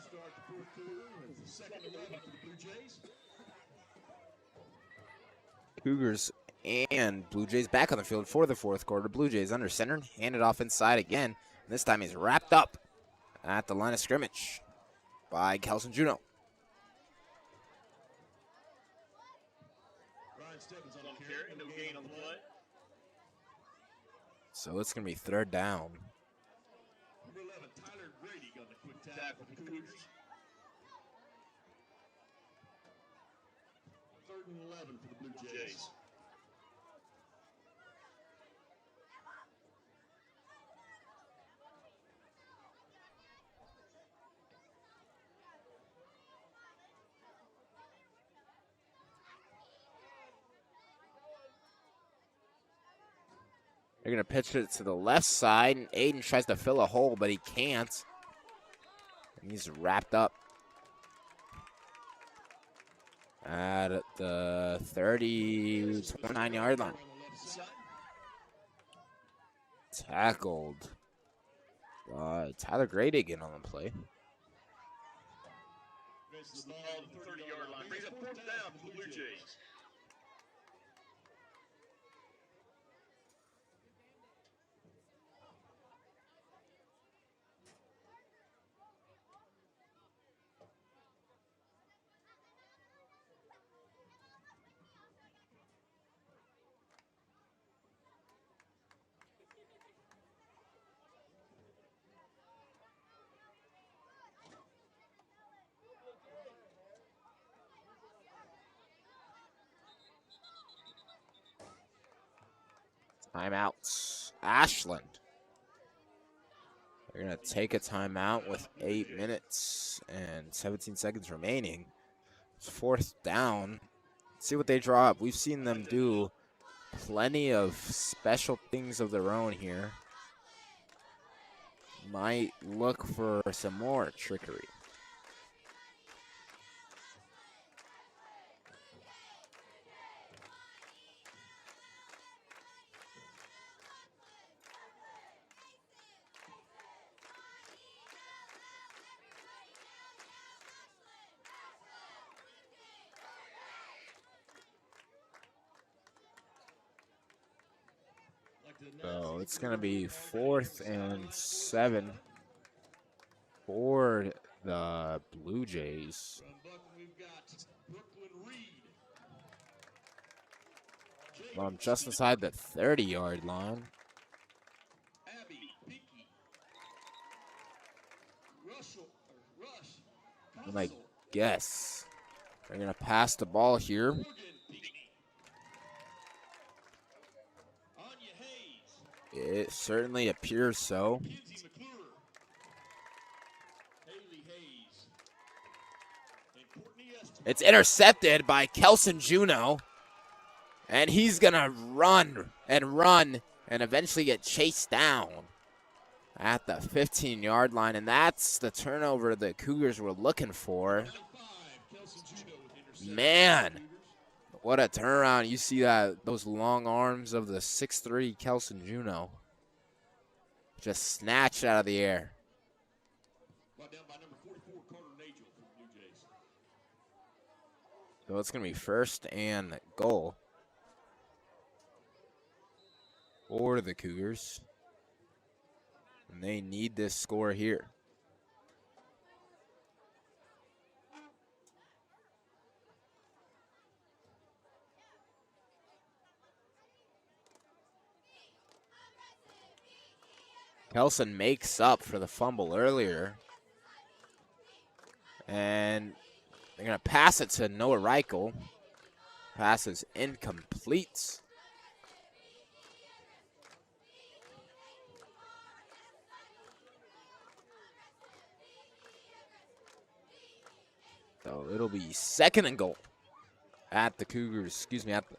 Start the fourth quarter with the second and 11 for the Blue Jays. Cougars and Blue Jays back on the field for the fourth quarter. Blue Jays under center, handed off inside again. And this time he's wrapped up at the line of scrimmage by Kelson Juno. Ryan Stebbins on the carry, no gain on the play. So it's going to be 3rd down. Number 11, Tyler Grady got the quick tackle for the Cougars. 3rd and 11 for the Blue Jays. They're going to pitch it to the left side, and Aiden tries to fill a hole, but he can't. And he's wrapped up at the 29-yard line. Tackled by Tyler Grady again on the play. Misses the ball at the 30-yard line. Brings up 4th down for the Blue Jays. Timeouts. Ashland. They're going to take a timeout with 8 minutes and 17 seconds remaining. It's 4th down. See what they draw up. We've seen them do plenty of special things of their own here. might look for some more trickery. So it's going to be 4th and 7 for the Blue Jays. Just inside the 30-yard line. And I guess they're going to pass the ball here. It certainly appears so. It's intercepted by Kelson Juneau. And he's going to run and eventually get chased down at the 15-yard line. And that's the turnover the Cougars were looking for. Man, what a turnaround. You see those long arms of the 6'3" Kelson Juneau just snatched out of the air. So it's going to be 1st and goal for the Cougars. And they need this score here. Kelson makes up for the fumble earlier. And they're going to pass it to Noah Reichel. Pass is incomplete. So it'll be 2nd and goal at the Cougars, at the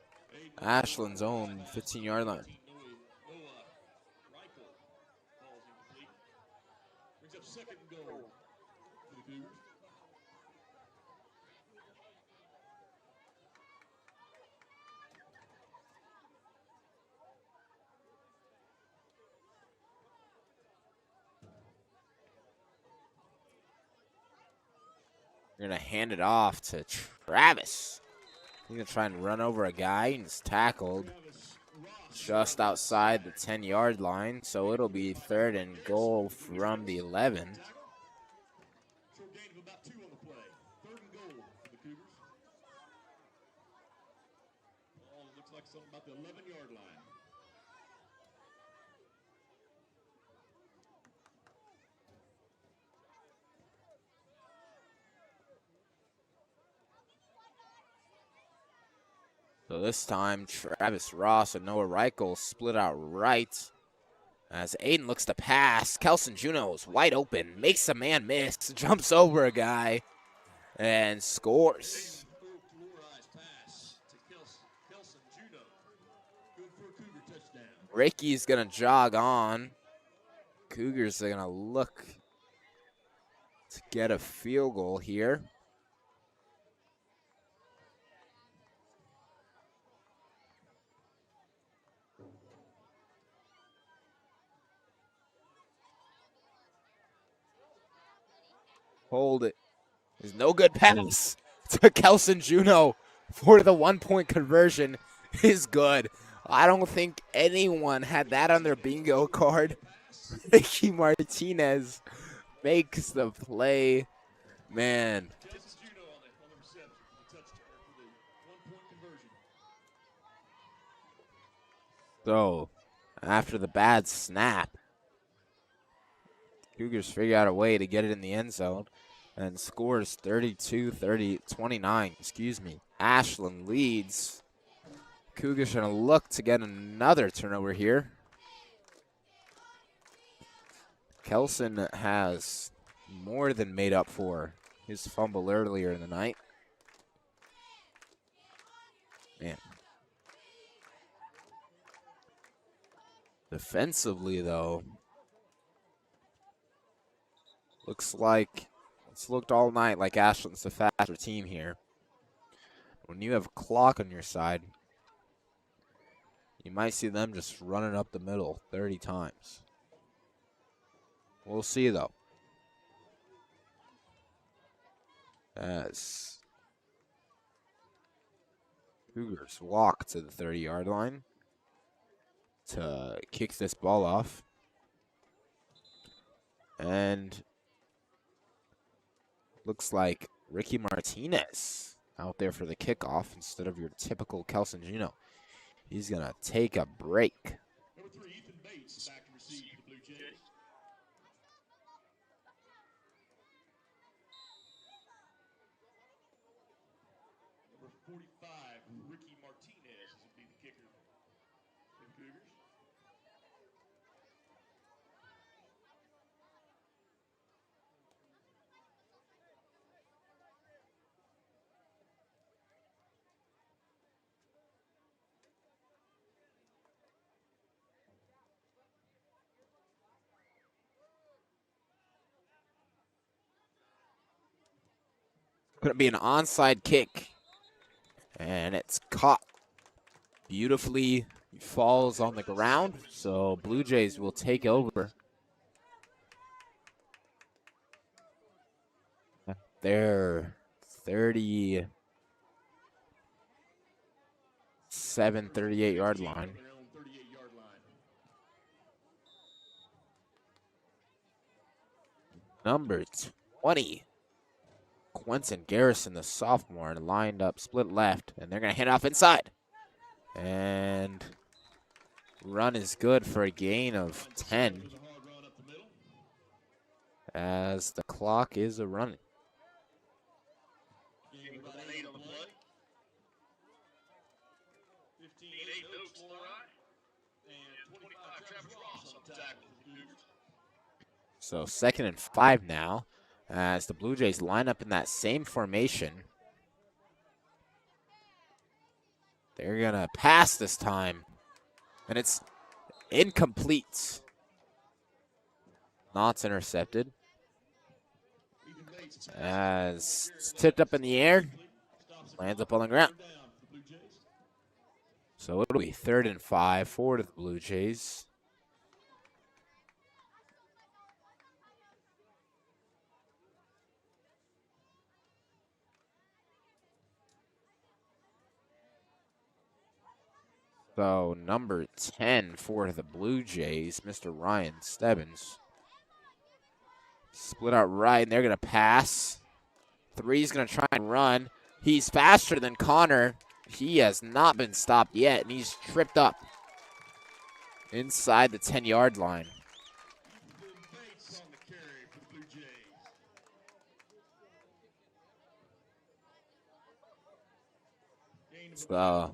Ashland's own 15-yard line. They're going to hand it off to Travis. He's going to try and run over a guy. He's tackled just outside the 10-yard line. So it'll be 3rd and goal from the 11. Looks like something about the 11-yard line. So this time, Travis Ross and Noah Reichel split out right. As Aiden looks to pass, Kelson Juneau is wide open, makes a man miss, jumps over a guy, and scores. Ricky's going to jog on. Cougars are going to look to get a field goal here. Hold it. There's no good pass to Kelson Juneau for the 1-point conversion is good. I don't think anyone had that on their bingo card. Ricky Martinez makes the play. Man. So, after the bad snap, Cougars figure out a way to get it in the end zone and scores 29. Ashland leads. Cougars are going to look to get another turnover here. Kelson has more than made up for his fumble earlier in the night. Man. Defensively, though, looks like it's looked all night like Ashland's the faster team here. When you have a clock on your side, you might see them just running up the middle 30 times. We'll see, though. As Cougars walk to the 30-yard line to kick this ball off. And looks like Ricky Martinez out there for the kickoff instead of your typical Kelson Gino. He's going to take a break. Number 3, Ethan Bates is back to receive the Blue Jays. Number 45, Ricky Martinez will be the kicker for the Cougars. Going to be an onside kick. And it's caught beautifully. He falls on the ground. So Blue Jays will take over. Their 38-yard line. Number 20. Quentin Garrison, the sophomore, lined up, split left, and they're going to hand off inside. And run is good for a gain of 10 as the clock is a-running. So 2nd and 5 now, as the Blue Jays line up in that same formation. They're going to pass this time, and it's incomplete. Not intercepted. As it's tipped up in the air, lands up on the ground. So it'll be 3rd and 5 for the Blue Jays. So number 10 for the Blue Jays, Mr. Ryan Stebbins. Split out right, and they're going to pass. 3's going to try and run. He's faster than Connor. He has not been stopped yet, and he's tripped up inside the 10-yard line. So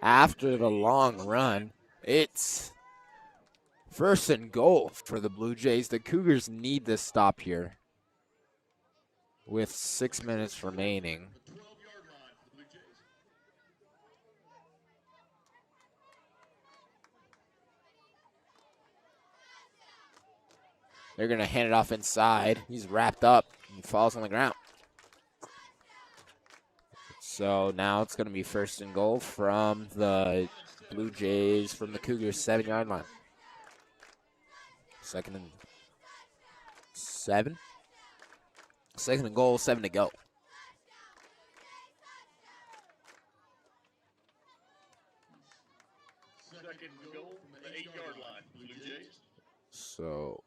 after the long run, it's 1st and goal for the Blue Jays. The Cougars need this stop here with 6 minutes remaining. They're going to hand it off inside. He's wrapped up. He falls on the ground. So now it's going to be 1st and goal from the Blue Jays from the Cougars 7-yard line. 2nd and 7. 2nd and goal, 7 to go. So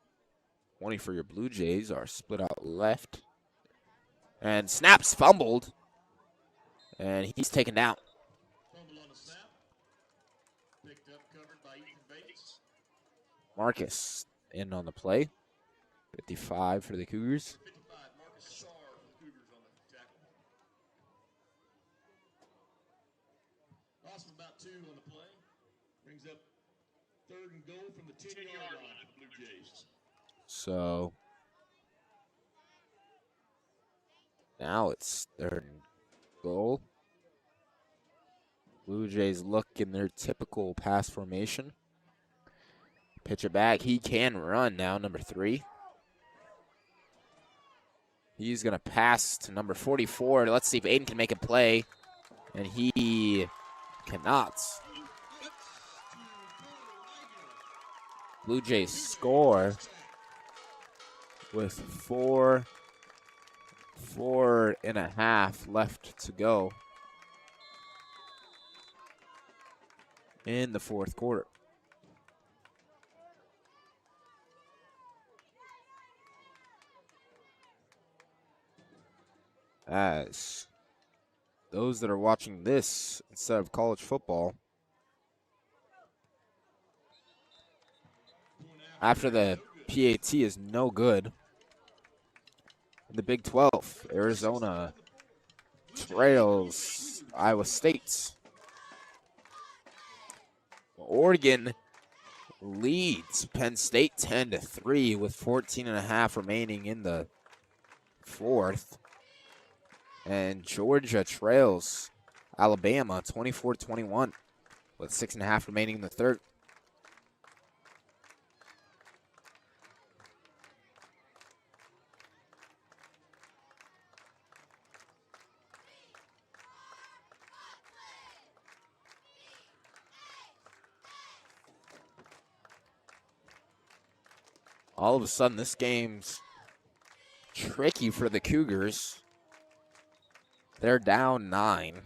20 for your Blue Jays are split out left. And snaps fumbled. And he's taken down. Marcus in on the play. 55 for the Cougars. Loss of about 2 on the play. Brings up 3rd and goal from the 10-yard line for the Blue Jays. So now it's 3rd and goal. Blue Jays look in their typical pass formation. Pitch it back. He can run now, number 3. He's going to pass to number 44. Let's see if Aiden can make a play. And he cannot. Blue Jays score with 4.5 left to go in the fourth quarter. As those that are watching this instead of college football, after the PAT is no good, in the Big 12, Arizona trails Iowa State. Oregon leads Penn State 10-3 with 14.5 remaining in the fourth. And Georgia trails Alabama 24-21 with 6.5 remaining in the third. All of a sudden, this game's tricky for the Cougars. They're down 9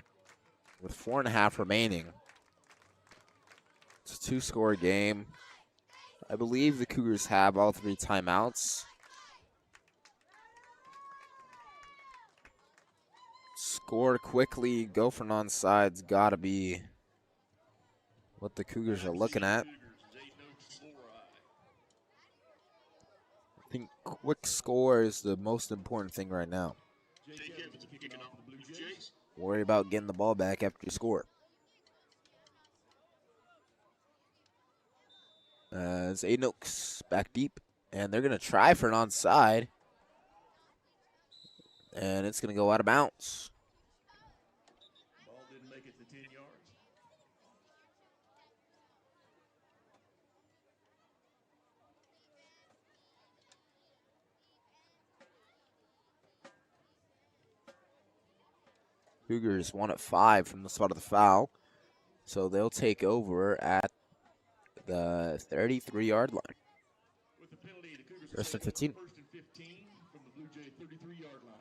with 4.5 remaining. It's a two-score game. I believe the Cougars have all 3 timeouts. Score quickly, go for non-sides, gotta be what the Cougars are looking at. I think quick score is the most important thing right now. Worry about getting the ball back after you score. It's Aiden Oaks back deep, and they're going to try for an onside, and it's going to go out of bounds. Ball didn't make it to 10 yards. Cougars 1 at 5 from the spot of the foul, so they'll take over at the 33-yard line. With the penalty, the Cougars First and 15. First and 15 from the Blue Jay 33-yard line.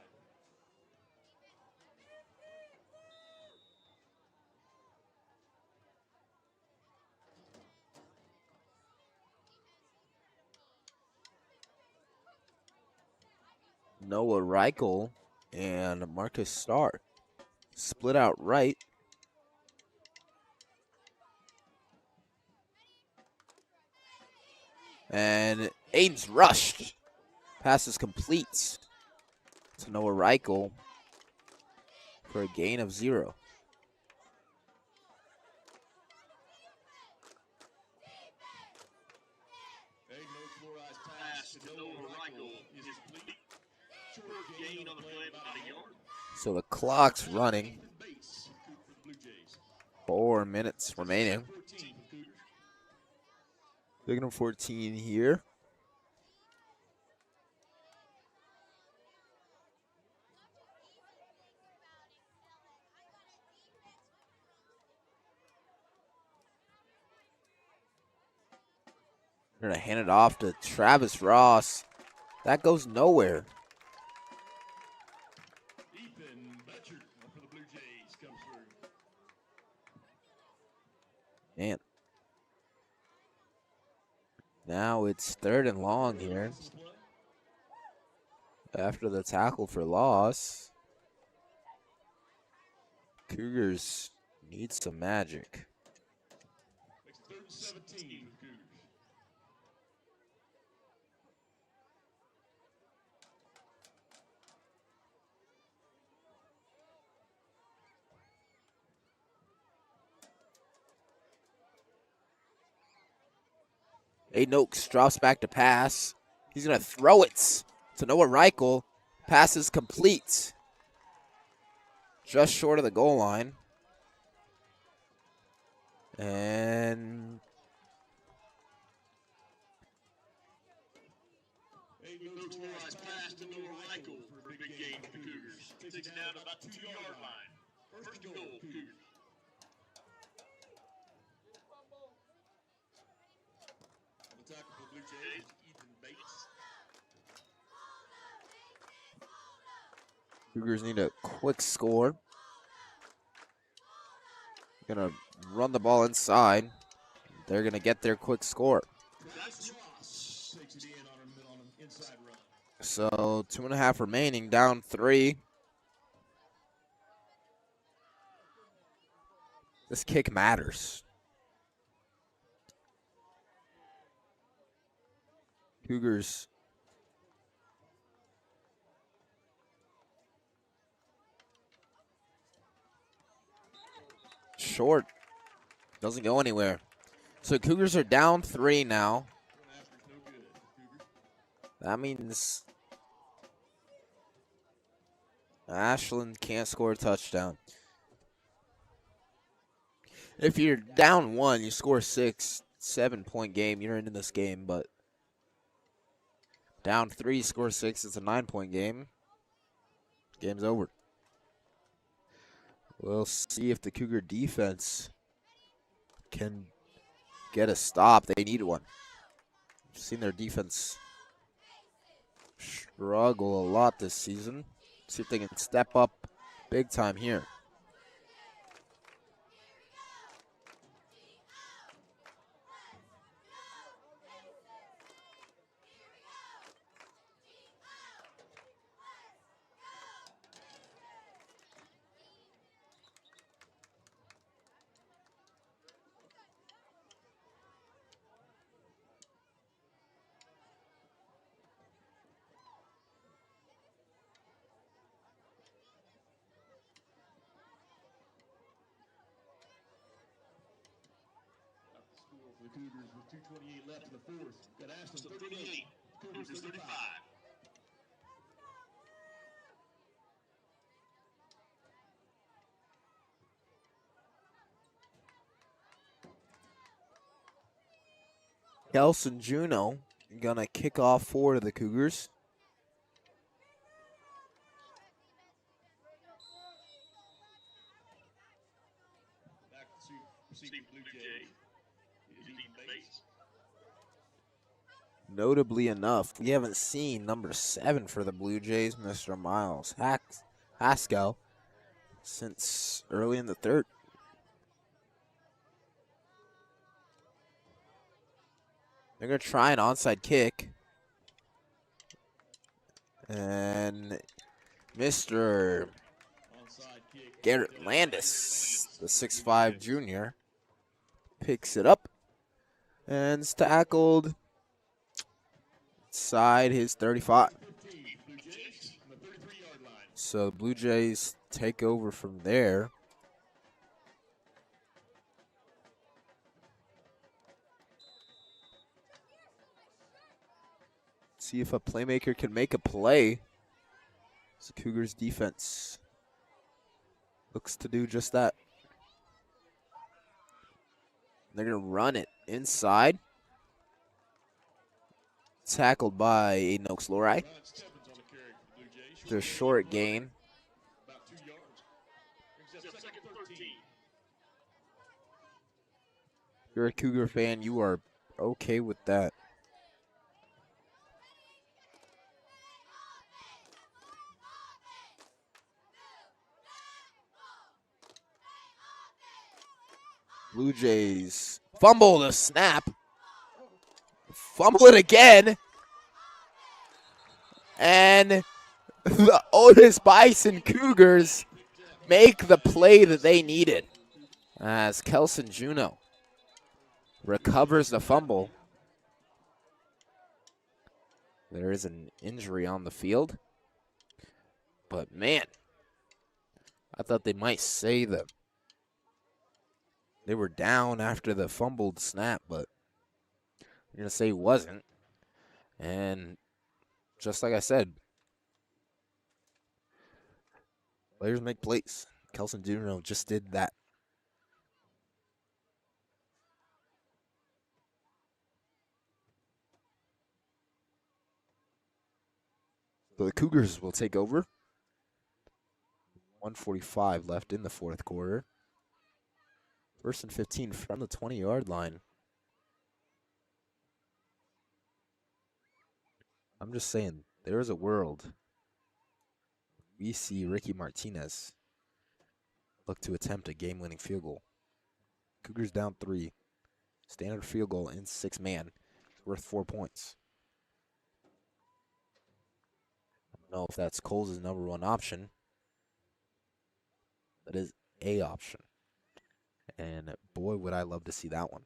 Noah Reichel and Marcus Starr split out right. And Aiden's rushed. Pass is complete to Noah Reichel for a gain of 0. So the clock's running. 4 minutes remaining. Second and 14 here. They're going to hand it off to Travis Ross. That goes nowhere. Man. Now it's 3rd and long here. After the tackle for loss. Cougars need some magic. Aiden Oaks drops back to pass. He's going to throw it to Noah Reichel. Pass is complete. Just short of the goal line. And takes it down to about 2-yard line. First and goal, Cougars. On the tackle for the Blue Jays, Ethan Bates. Cougars need a quick score. Gonna run the ball inside. They're gonna get their quick score. Ross takes it in on an inside run. So 2.5 remaining, down 3. This kick matters. Cougars short. Doesn't go anywhere. So Cougars are down 3 now. That means Ashland can't score a touchdown. If you're down 1, you score 6, 7-point game, you're in this game. But down 3, score 6, it's a 9-point game. Game's over. We'll see if the Cougar defense can get a stop. They need one. I've seen their defense struggle a lot this season. See if they can step up big time here. For the Cougars with 2:28 left in the fourth. Got Ashland 38, Cougars 35. Kelson Juno gonna kick off for the Cougars. Back to receive Blue Jays. Notably enough, we haven't seen number 7 for the Blue Jays, Mr. Miles Haskell, since early in the third. They're going to try an onside kick. And Mr. Garrett Landis, the 6'5 junior, picks it up and is tackled inside his 35. So Blue Jays take over from there. See if a playmaker can make a play. So Cougars defense looks to do just that. They're going to run it inside. Tackled by Aiden Oaks-Lorai. Their short gain. About 2 yards. Second 13. If you're a Cougar fan, you are okay with that. Blue Jays fumble the snap. Fumble it again. And the Otis-Bison Cougars make the play that they needed. As Kelson Juno recovers the fumble. There is an injury on the field. But man, I thought they might say that they were down after the fumbled snap, but I'm going to say it wasn't. And just like I said, players make plays. Kelson Juno just did that. So the Cougars will take over. 1:45 left in the fourth quarter. First and 15 from the 20-yard line. I'm just saying, there is a world we see Ricky Martinez look to attempt a game-winning field goal. Cougars down 3. Standard field goal in 6-man. It's worth 4 points. I don't know if that's Coles' number one option. That is a option. And boy, would I love to see that one.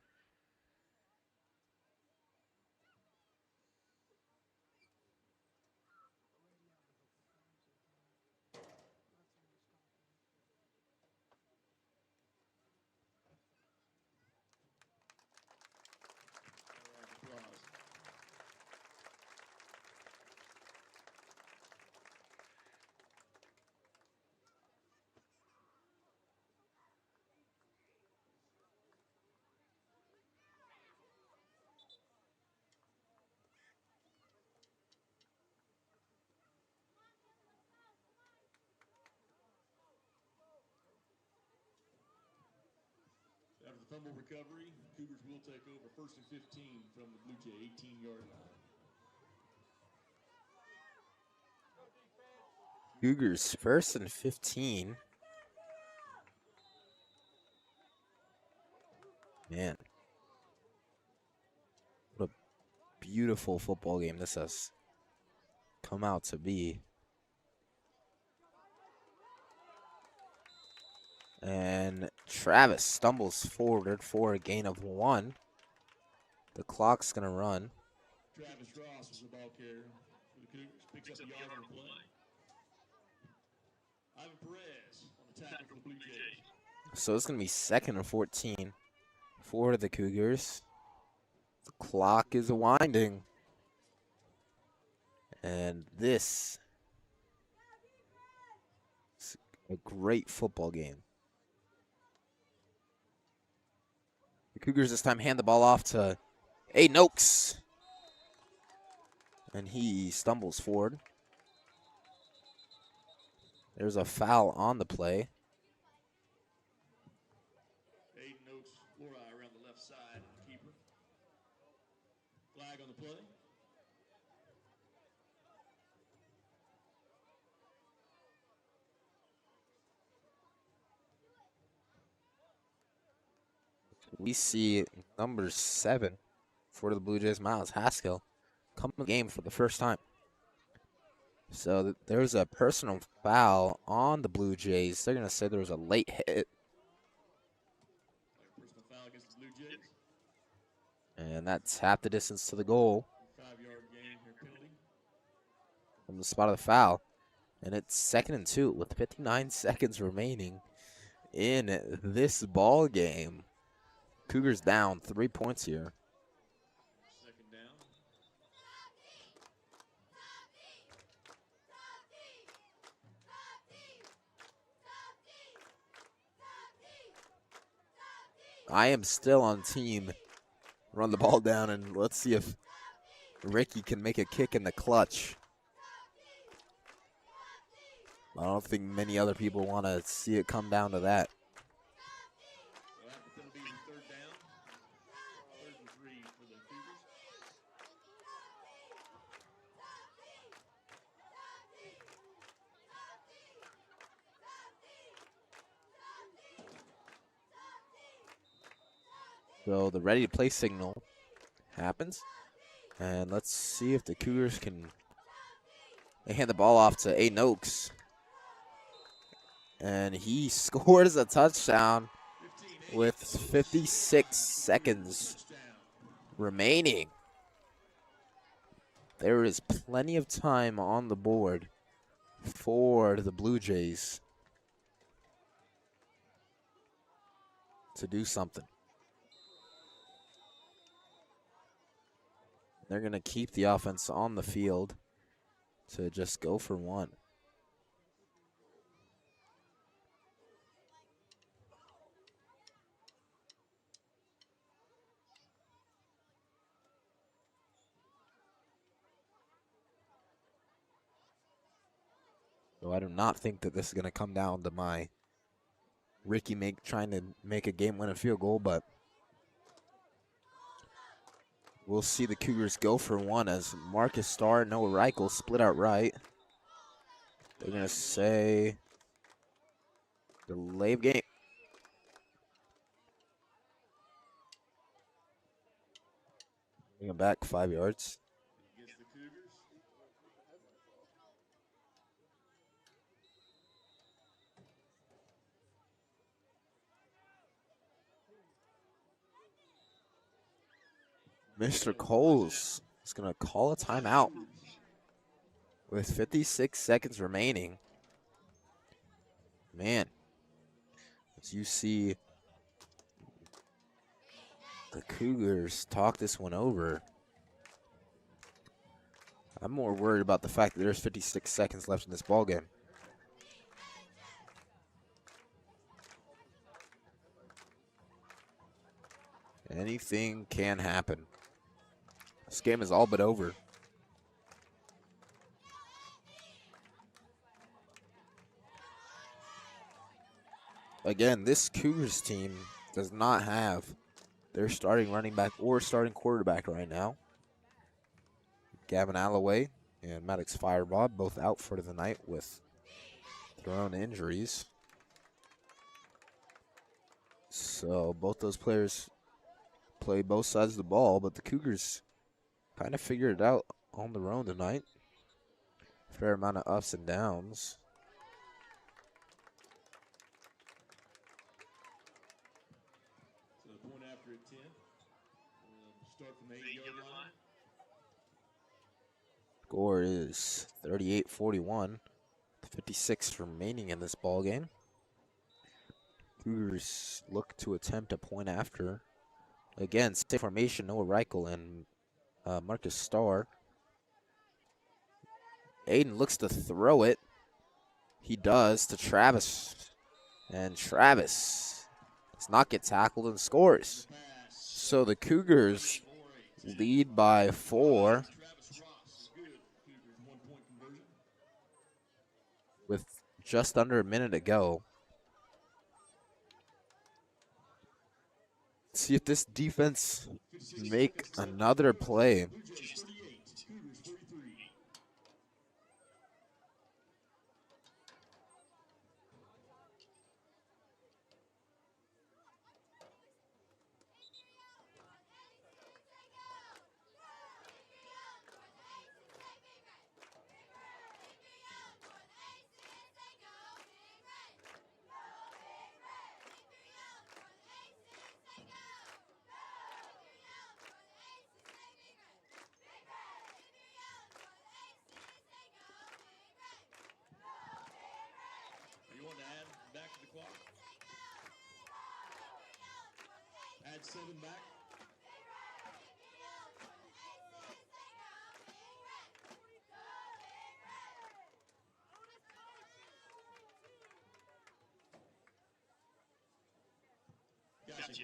After the fumble recovery, Cougars will take over first and 15 from the Blue Jay 18-yard line. Cougars first and 15. Man. What a beautiful football game this has come out to be. And Travis stumbles forward for a gain of 1. The clock's going to run. Travis Ross is the ball carrier for the Cougars. Picks up a yard on the play. Ivan Perez on the tackle for the Blue Jays. So it's going to be 2nd and 14 for the Cougars. The clock is winding. And this is a great football game. The Cougars this time hand the ball off to Aiden Oaks. And he stumbles forward. There's a foul on the play. Aiden Oaks, Laura around the left side, keeper. Flag on the play. We see number 7 for the Blue Jays, Miles Haskell, come to the game for the first time. So there's a personal foul on the Blue Jays. They're going to say there was a late hit. Personal foul against the Blue Jays. And that's half the distance to the goal 5-yard gain here, penalty. from the spot of the foul. And it's 2nd and 2 with 59 seconds remaining in this ball game. Cougars down 3 points here. Second down. I am still on team run the ball down, and let's see if Ricky can make a kick in the clutch. I don't think many other people want to see it come down to that. So after the penalty, third down. 3rd and 3 for the Cougars. So the ready to play signal happens. And let's see if the Cougars can. They hand the ball off to Aiden Oaks. And he scores a touchdown with 56 seconds remaining. There is plenty of time on the board for the Blue Jays to do something. They're going to keep the offense on the field to just go for one. So I do not think that this is going to come down to my Ricky trying to make a game-winning field goal, but we'll see the Cougars go for one as Marcus Starr and Noah Reichel split out right. They're going to say delay of game. Bring him back 5 yards. Mr. Coles is going to call a timeout with 56 seconds remaining. Man, as you see the Cougars talk this one over, I'm more worried about the fact that there's 56 seconds left in this ballgame. Anything can happen. This game is all but over. Again, this Cougars team does not have their starting running back or starting quarterback right now. Gavin Alloway and Maddox Firebob both out for the night with their own injuries. So both those players play both sides of the ball, but the Cougars kind of figured it out on their own tonight. Fair amount of ups and downs. So the point after at 10. Start from the 8-yard line. Score is 38-41. 56 remaining in this ball game. Cougars look to attempt a point after. Again, same formation, Noah Reichel and Marcus Starr. Aiden looks to throw it. He does to Travis. And Travis does not get tackled and scores. So the Cougars lead by 4 with just under a minute to go. See if this defense make another play. You want to add back to the clock? Add 7 back. Gotcha.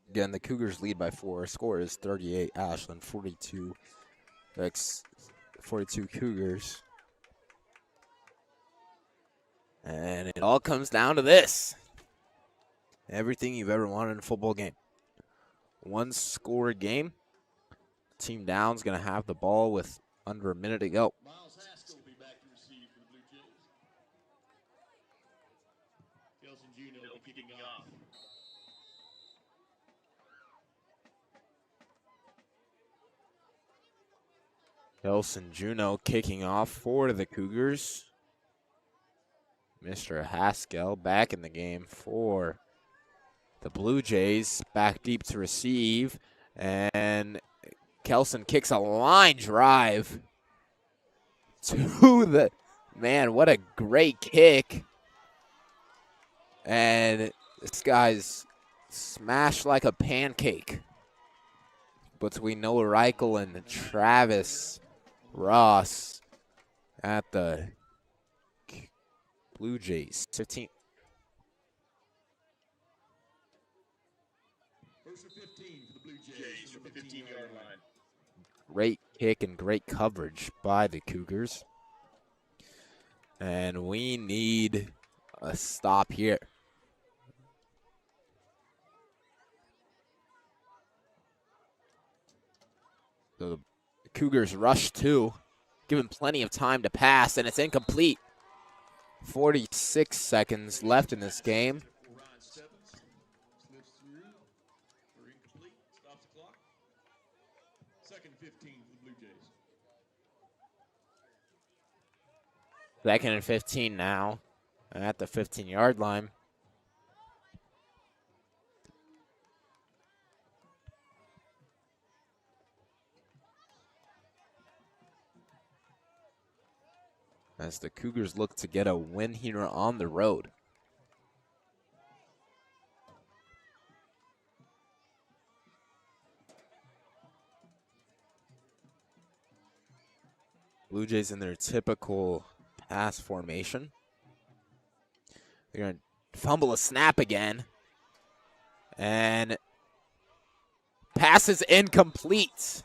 Again, the Cougars lead by 4. Score is 38 Ashland, 42 Cougars. And it all comes down to this. Everything you've ever wanted in a football game. One score game. Team down's going to have the ball with under a minute to go. Miles Haskell will be back to receive for the Blue Jays. Kelson Juno will be kicking off. Kelson Juno kicking off for the Cougars. Mr. Haskell back in the game for the Blue Jays. Back deep to receive. And Kelson kicks a line drive to the, man, what a great kick. And this guy's smashed like a pancake between Noah Reichel and Travis Ross at the Blue Jays, 15. First and 15 for the Blue Jays from the 15-yard line. Great kick and great coverage by the Cougars. And we need a stop here. So the Cougars rush two, given plenty of time to pass, and it's incomplete. 46 seconds left in this game. Slips through for incomplete. Stops the clock. Second 15 for the Blue Jays. Second and 15 now at the 15-yard line. As the Cougars look to get a win here on the road. Blue Jays in their typical pass formation. They're going to fumble a snap again. And pass is incomplete.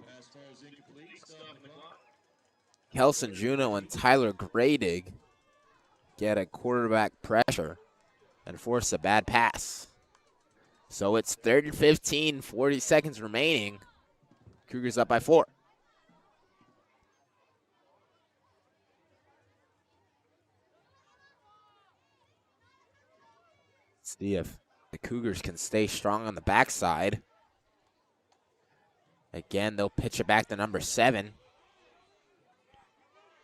Pass falls incomplete. Stopping the clock. Kelson Juneau and Tyler Gradig get a quarterback pressure and force a bad pass. So it's 3rd and 15, 40 seconds remaining. Cougars up by 4. See if the Cougars can stay strong on the backside. Again, they'll pitch it back to number 7.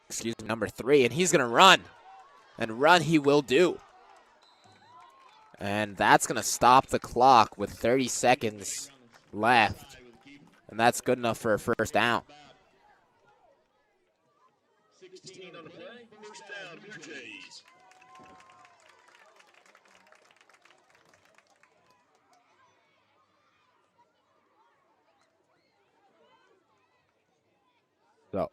Excuse me, number 3, and he's going to run. And run he will do. And that's going to stop the clock with 30 seconds left. And that's good enough for a first down. 16 on the play. First down, Blue Jays. So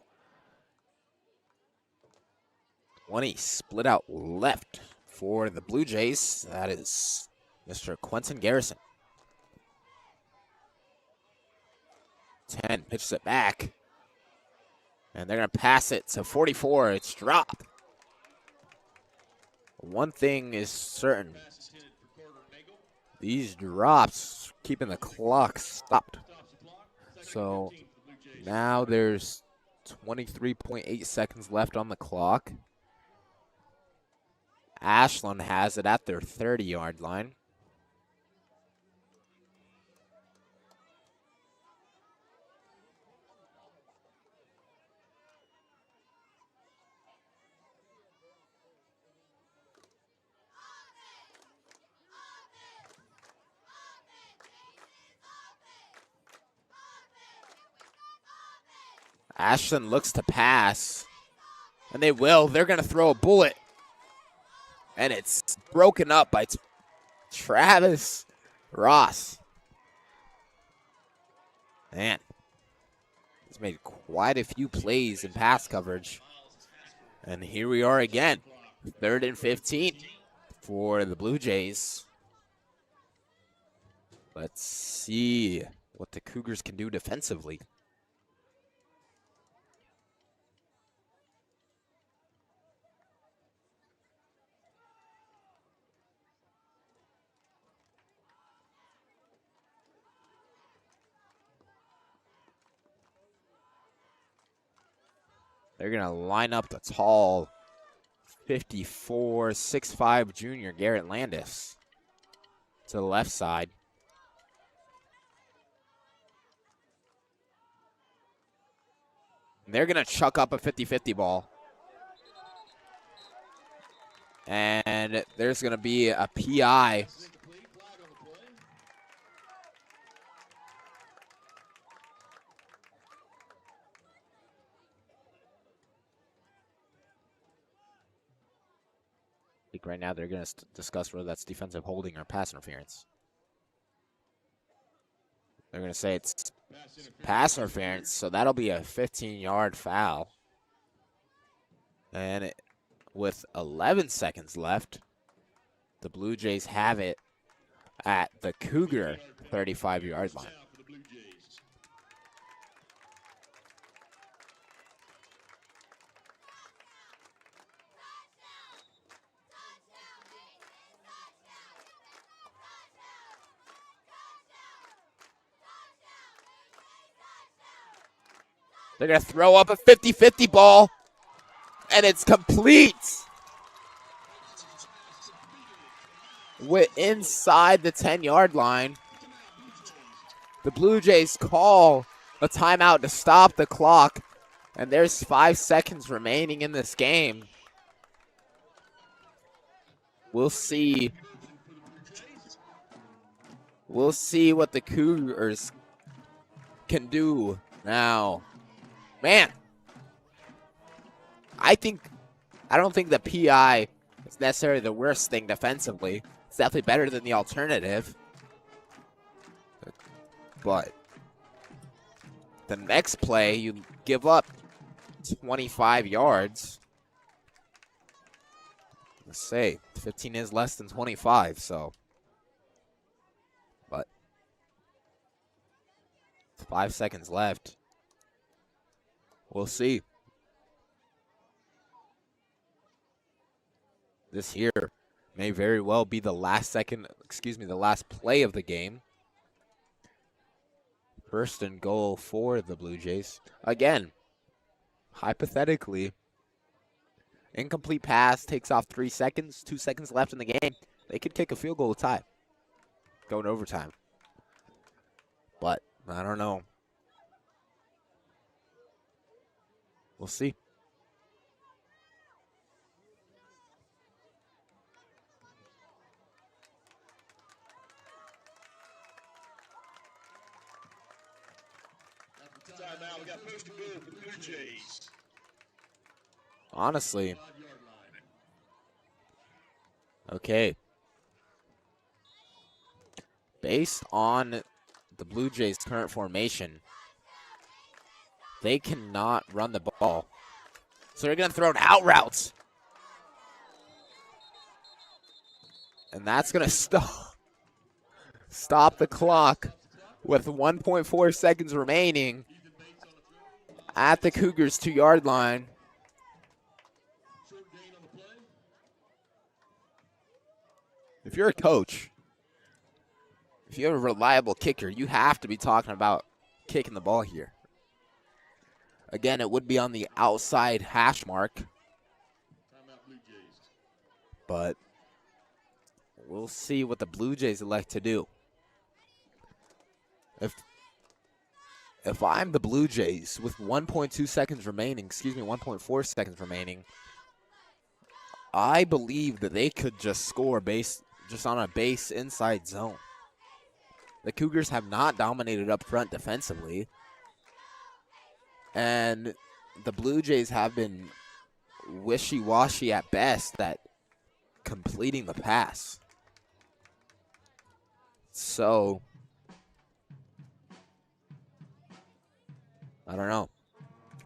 20 split out left for the Blue Jays. That is Mr. Quentin Garrison. 10 pitches it back. And they're going to pass it to 44. It's dropped. One thing is certain. These drops keeping the clock stopped. So now there's 23.8 seconds left on the clock. Ashland has it at their 30-yard line. Ashland looks to pass, and they will. They're going to throw a bullet, and it's broken up by Travis Ross. Man, he's made quite a few plays in pass coverage. And here we are again, 3rd and 15 for the Blue Jays. Let's see what the Cougars can do defensively. They're going to line up the tall 54, 6'5" junior Garrett Landis to the left side. And they're going to chuck up a 50-50 ball. And there's going to be a PI. Right now, they're going to discuss whether that's defensive holding or pass interference. They're going to say it's pass interference, so that'll be a 15-yard foul. And with 11 seconds left, the Blue Jays have it at the Cougar 35-yard line. They're going to throw up a 50-50 ball, and it's complete. Inside the 10-yard line. The Blue Jays call a timeout to stop the clock, and there's 5 seconds remaining in this game. We'll see. We'll see what the Cougars can do now. Man, I don't think the PI is necessarily the worst thing defensively. It's definitely better than the alternative. But the next play, you give up 25 yards. Let's say 15 is less than 25, so. But 5 seconds left. We'll see. This here may very well be the last play of the game. First and goal for the Blue Jays. Again, hypothetically, incomplete pass takes off 3 seconds, 2 seconds left in the game. They could kick a field goal to tie. Go in overtime. But I don't know. We'll see. Timeout. We got first and goal for the Blue Jays. Honestly. Okay. Based on the Blue Jays' current formation, they cannot run the ball. So they're going to throw an out route. And that's going to stop the clock with 1.4 seconds remaining at the Cougars' 2-yard line. If you're a coach, if you have a reliable kicker, you have to be talking about kicking the ball here. Again, it would be on the outside hash mark. But we'll see what the Blue Jays elect to do. If I'm the Blue Jays with 1.2 seconds remaining, 1.4 seconds remaining, I believe that they could just score just on a base inside zone. The Cougars have not dominated up front defensively. And the Blue Jays have been wishy-washy at best at completing the pass. So, I don't know.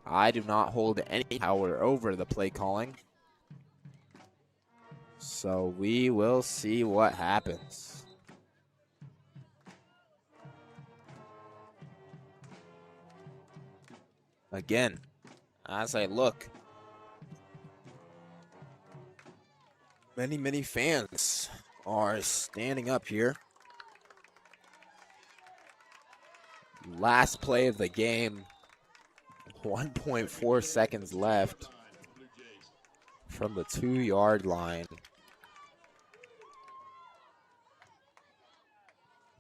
I do not hold any power over the play calling. So we will see what happens. Again, as I look, many fans are standing up here. Last play of the game, 1.4 seconds left from the 2-yard line.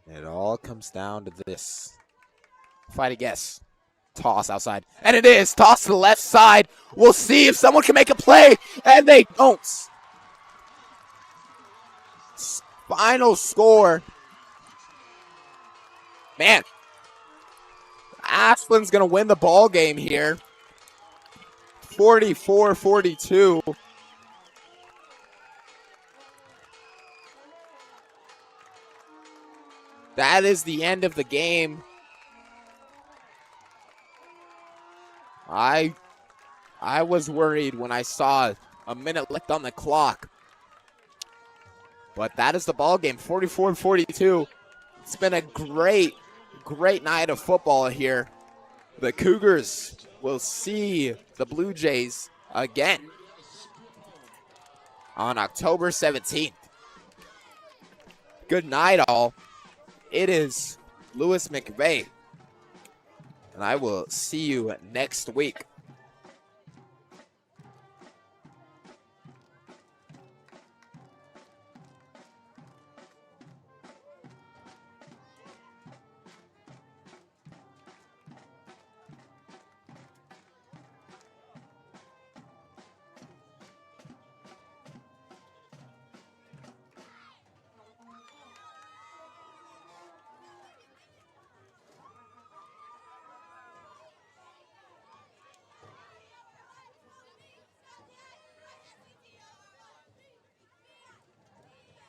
It all comes down to this. If I had to guess, toss outside. And it is. Toss to the left side. We'll see if someone can make a play. And they don't. Final score. Man. Ashland's going to win the ball game here. 44-42. That is the end of the game. I I was worried when I saw a minute left on the clock. But that is the ball game, 44-42. It's been a great night of football here. The Cougars will see the Blue Jays again on October 17th. Good night, all. It is Louis McVeigh, and I will see you next week.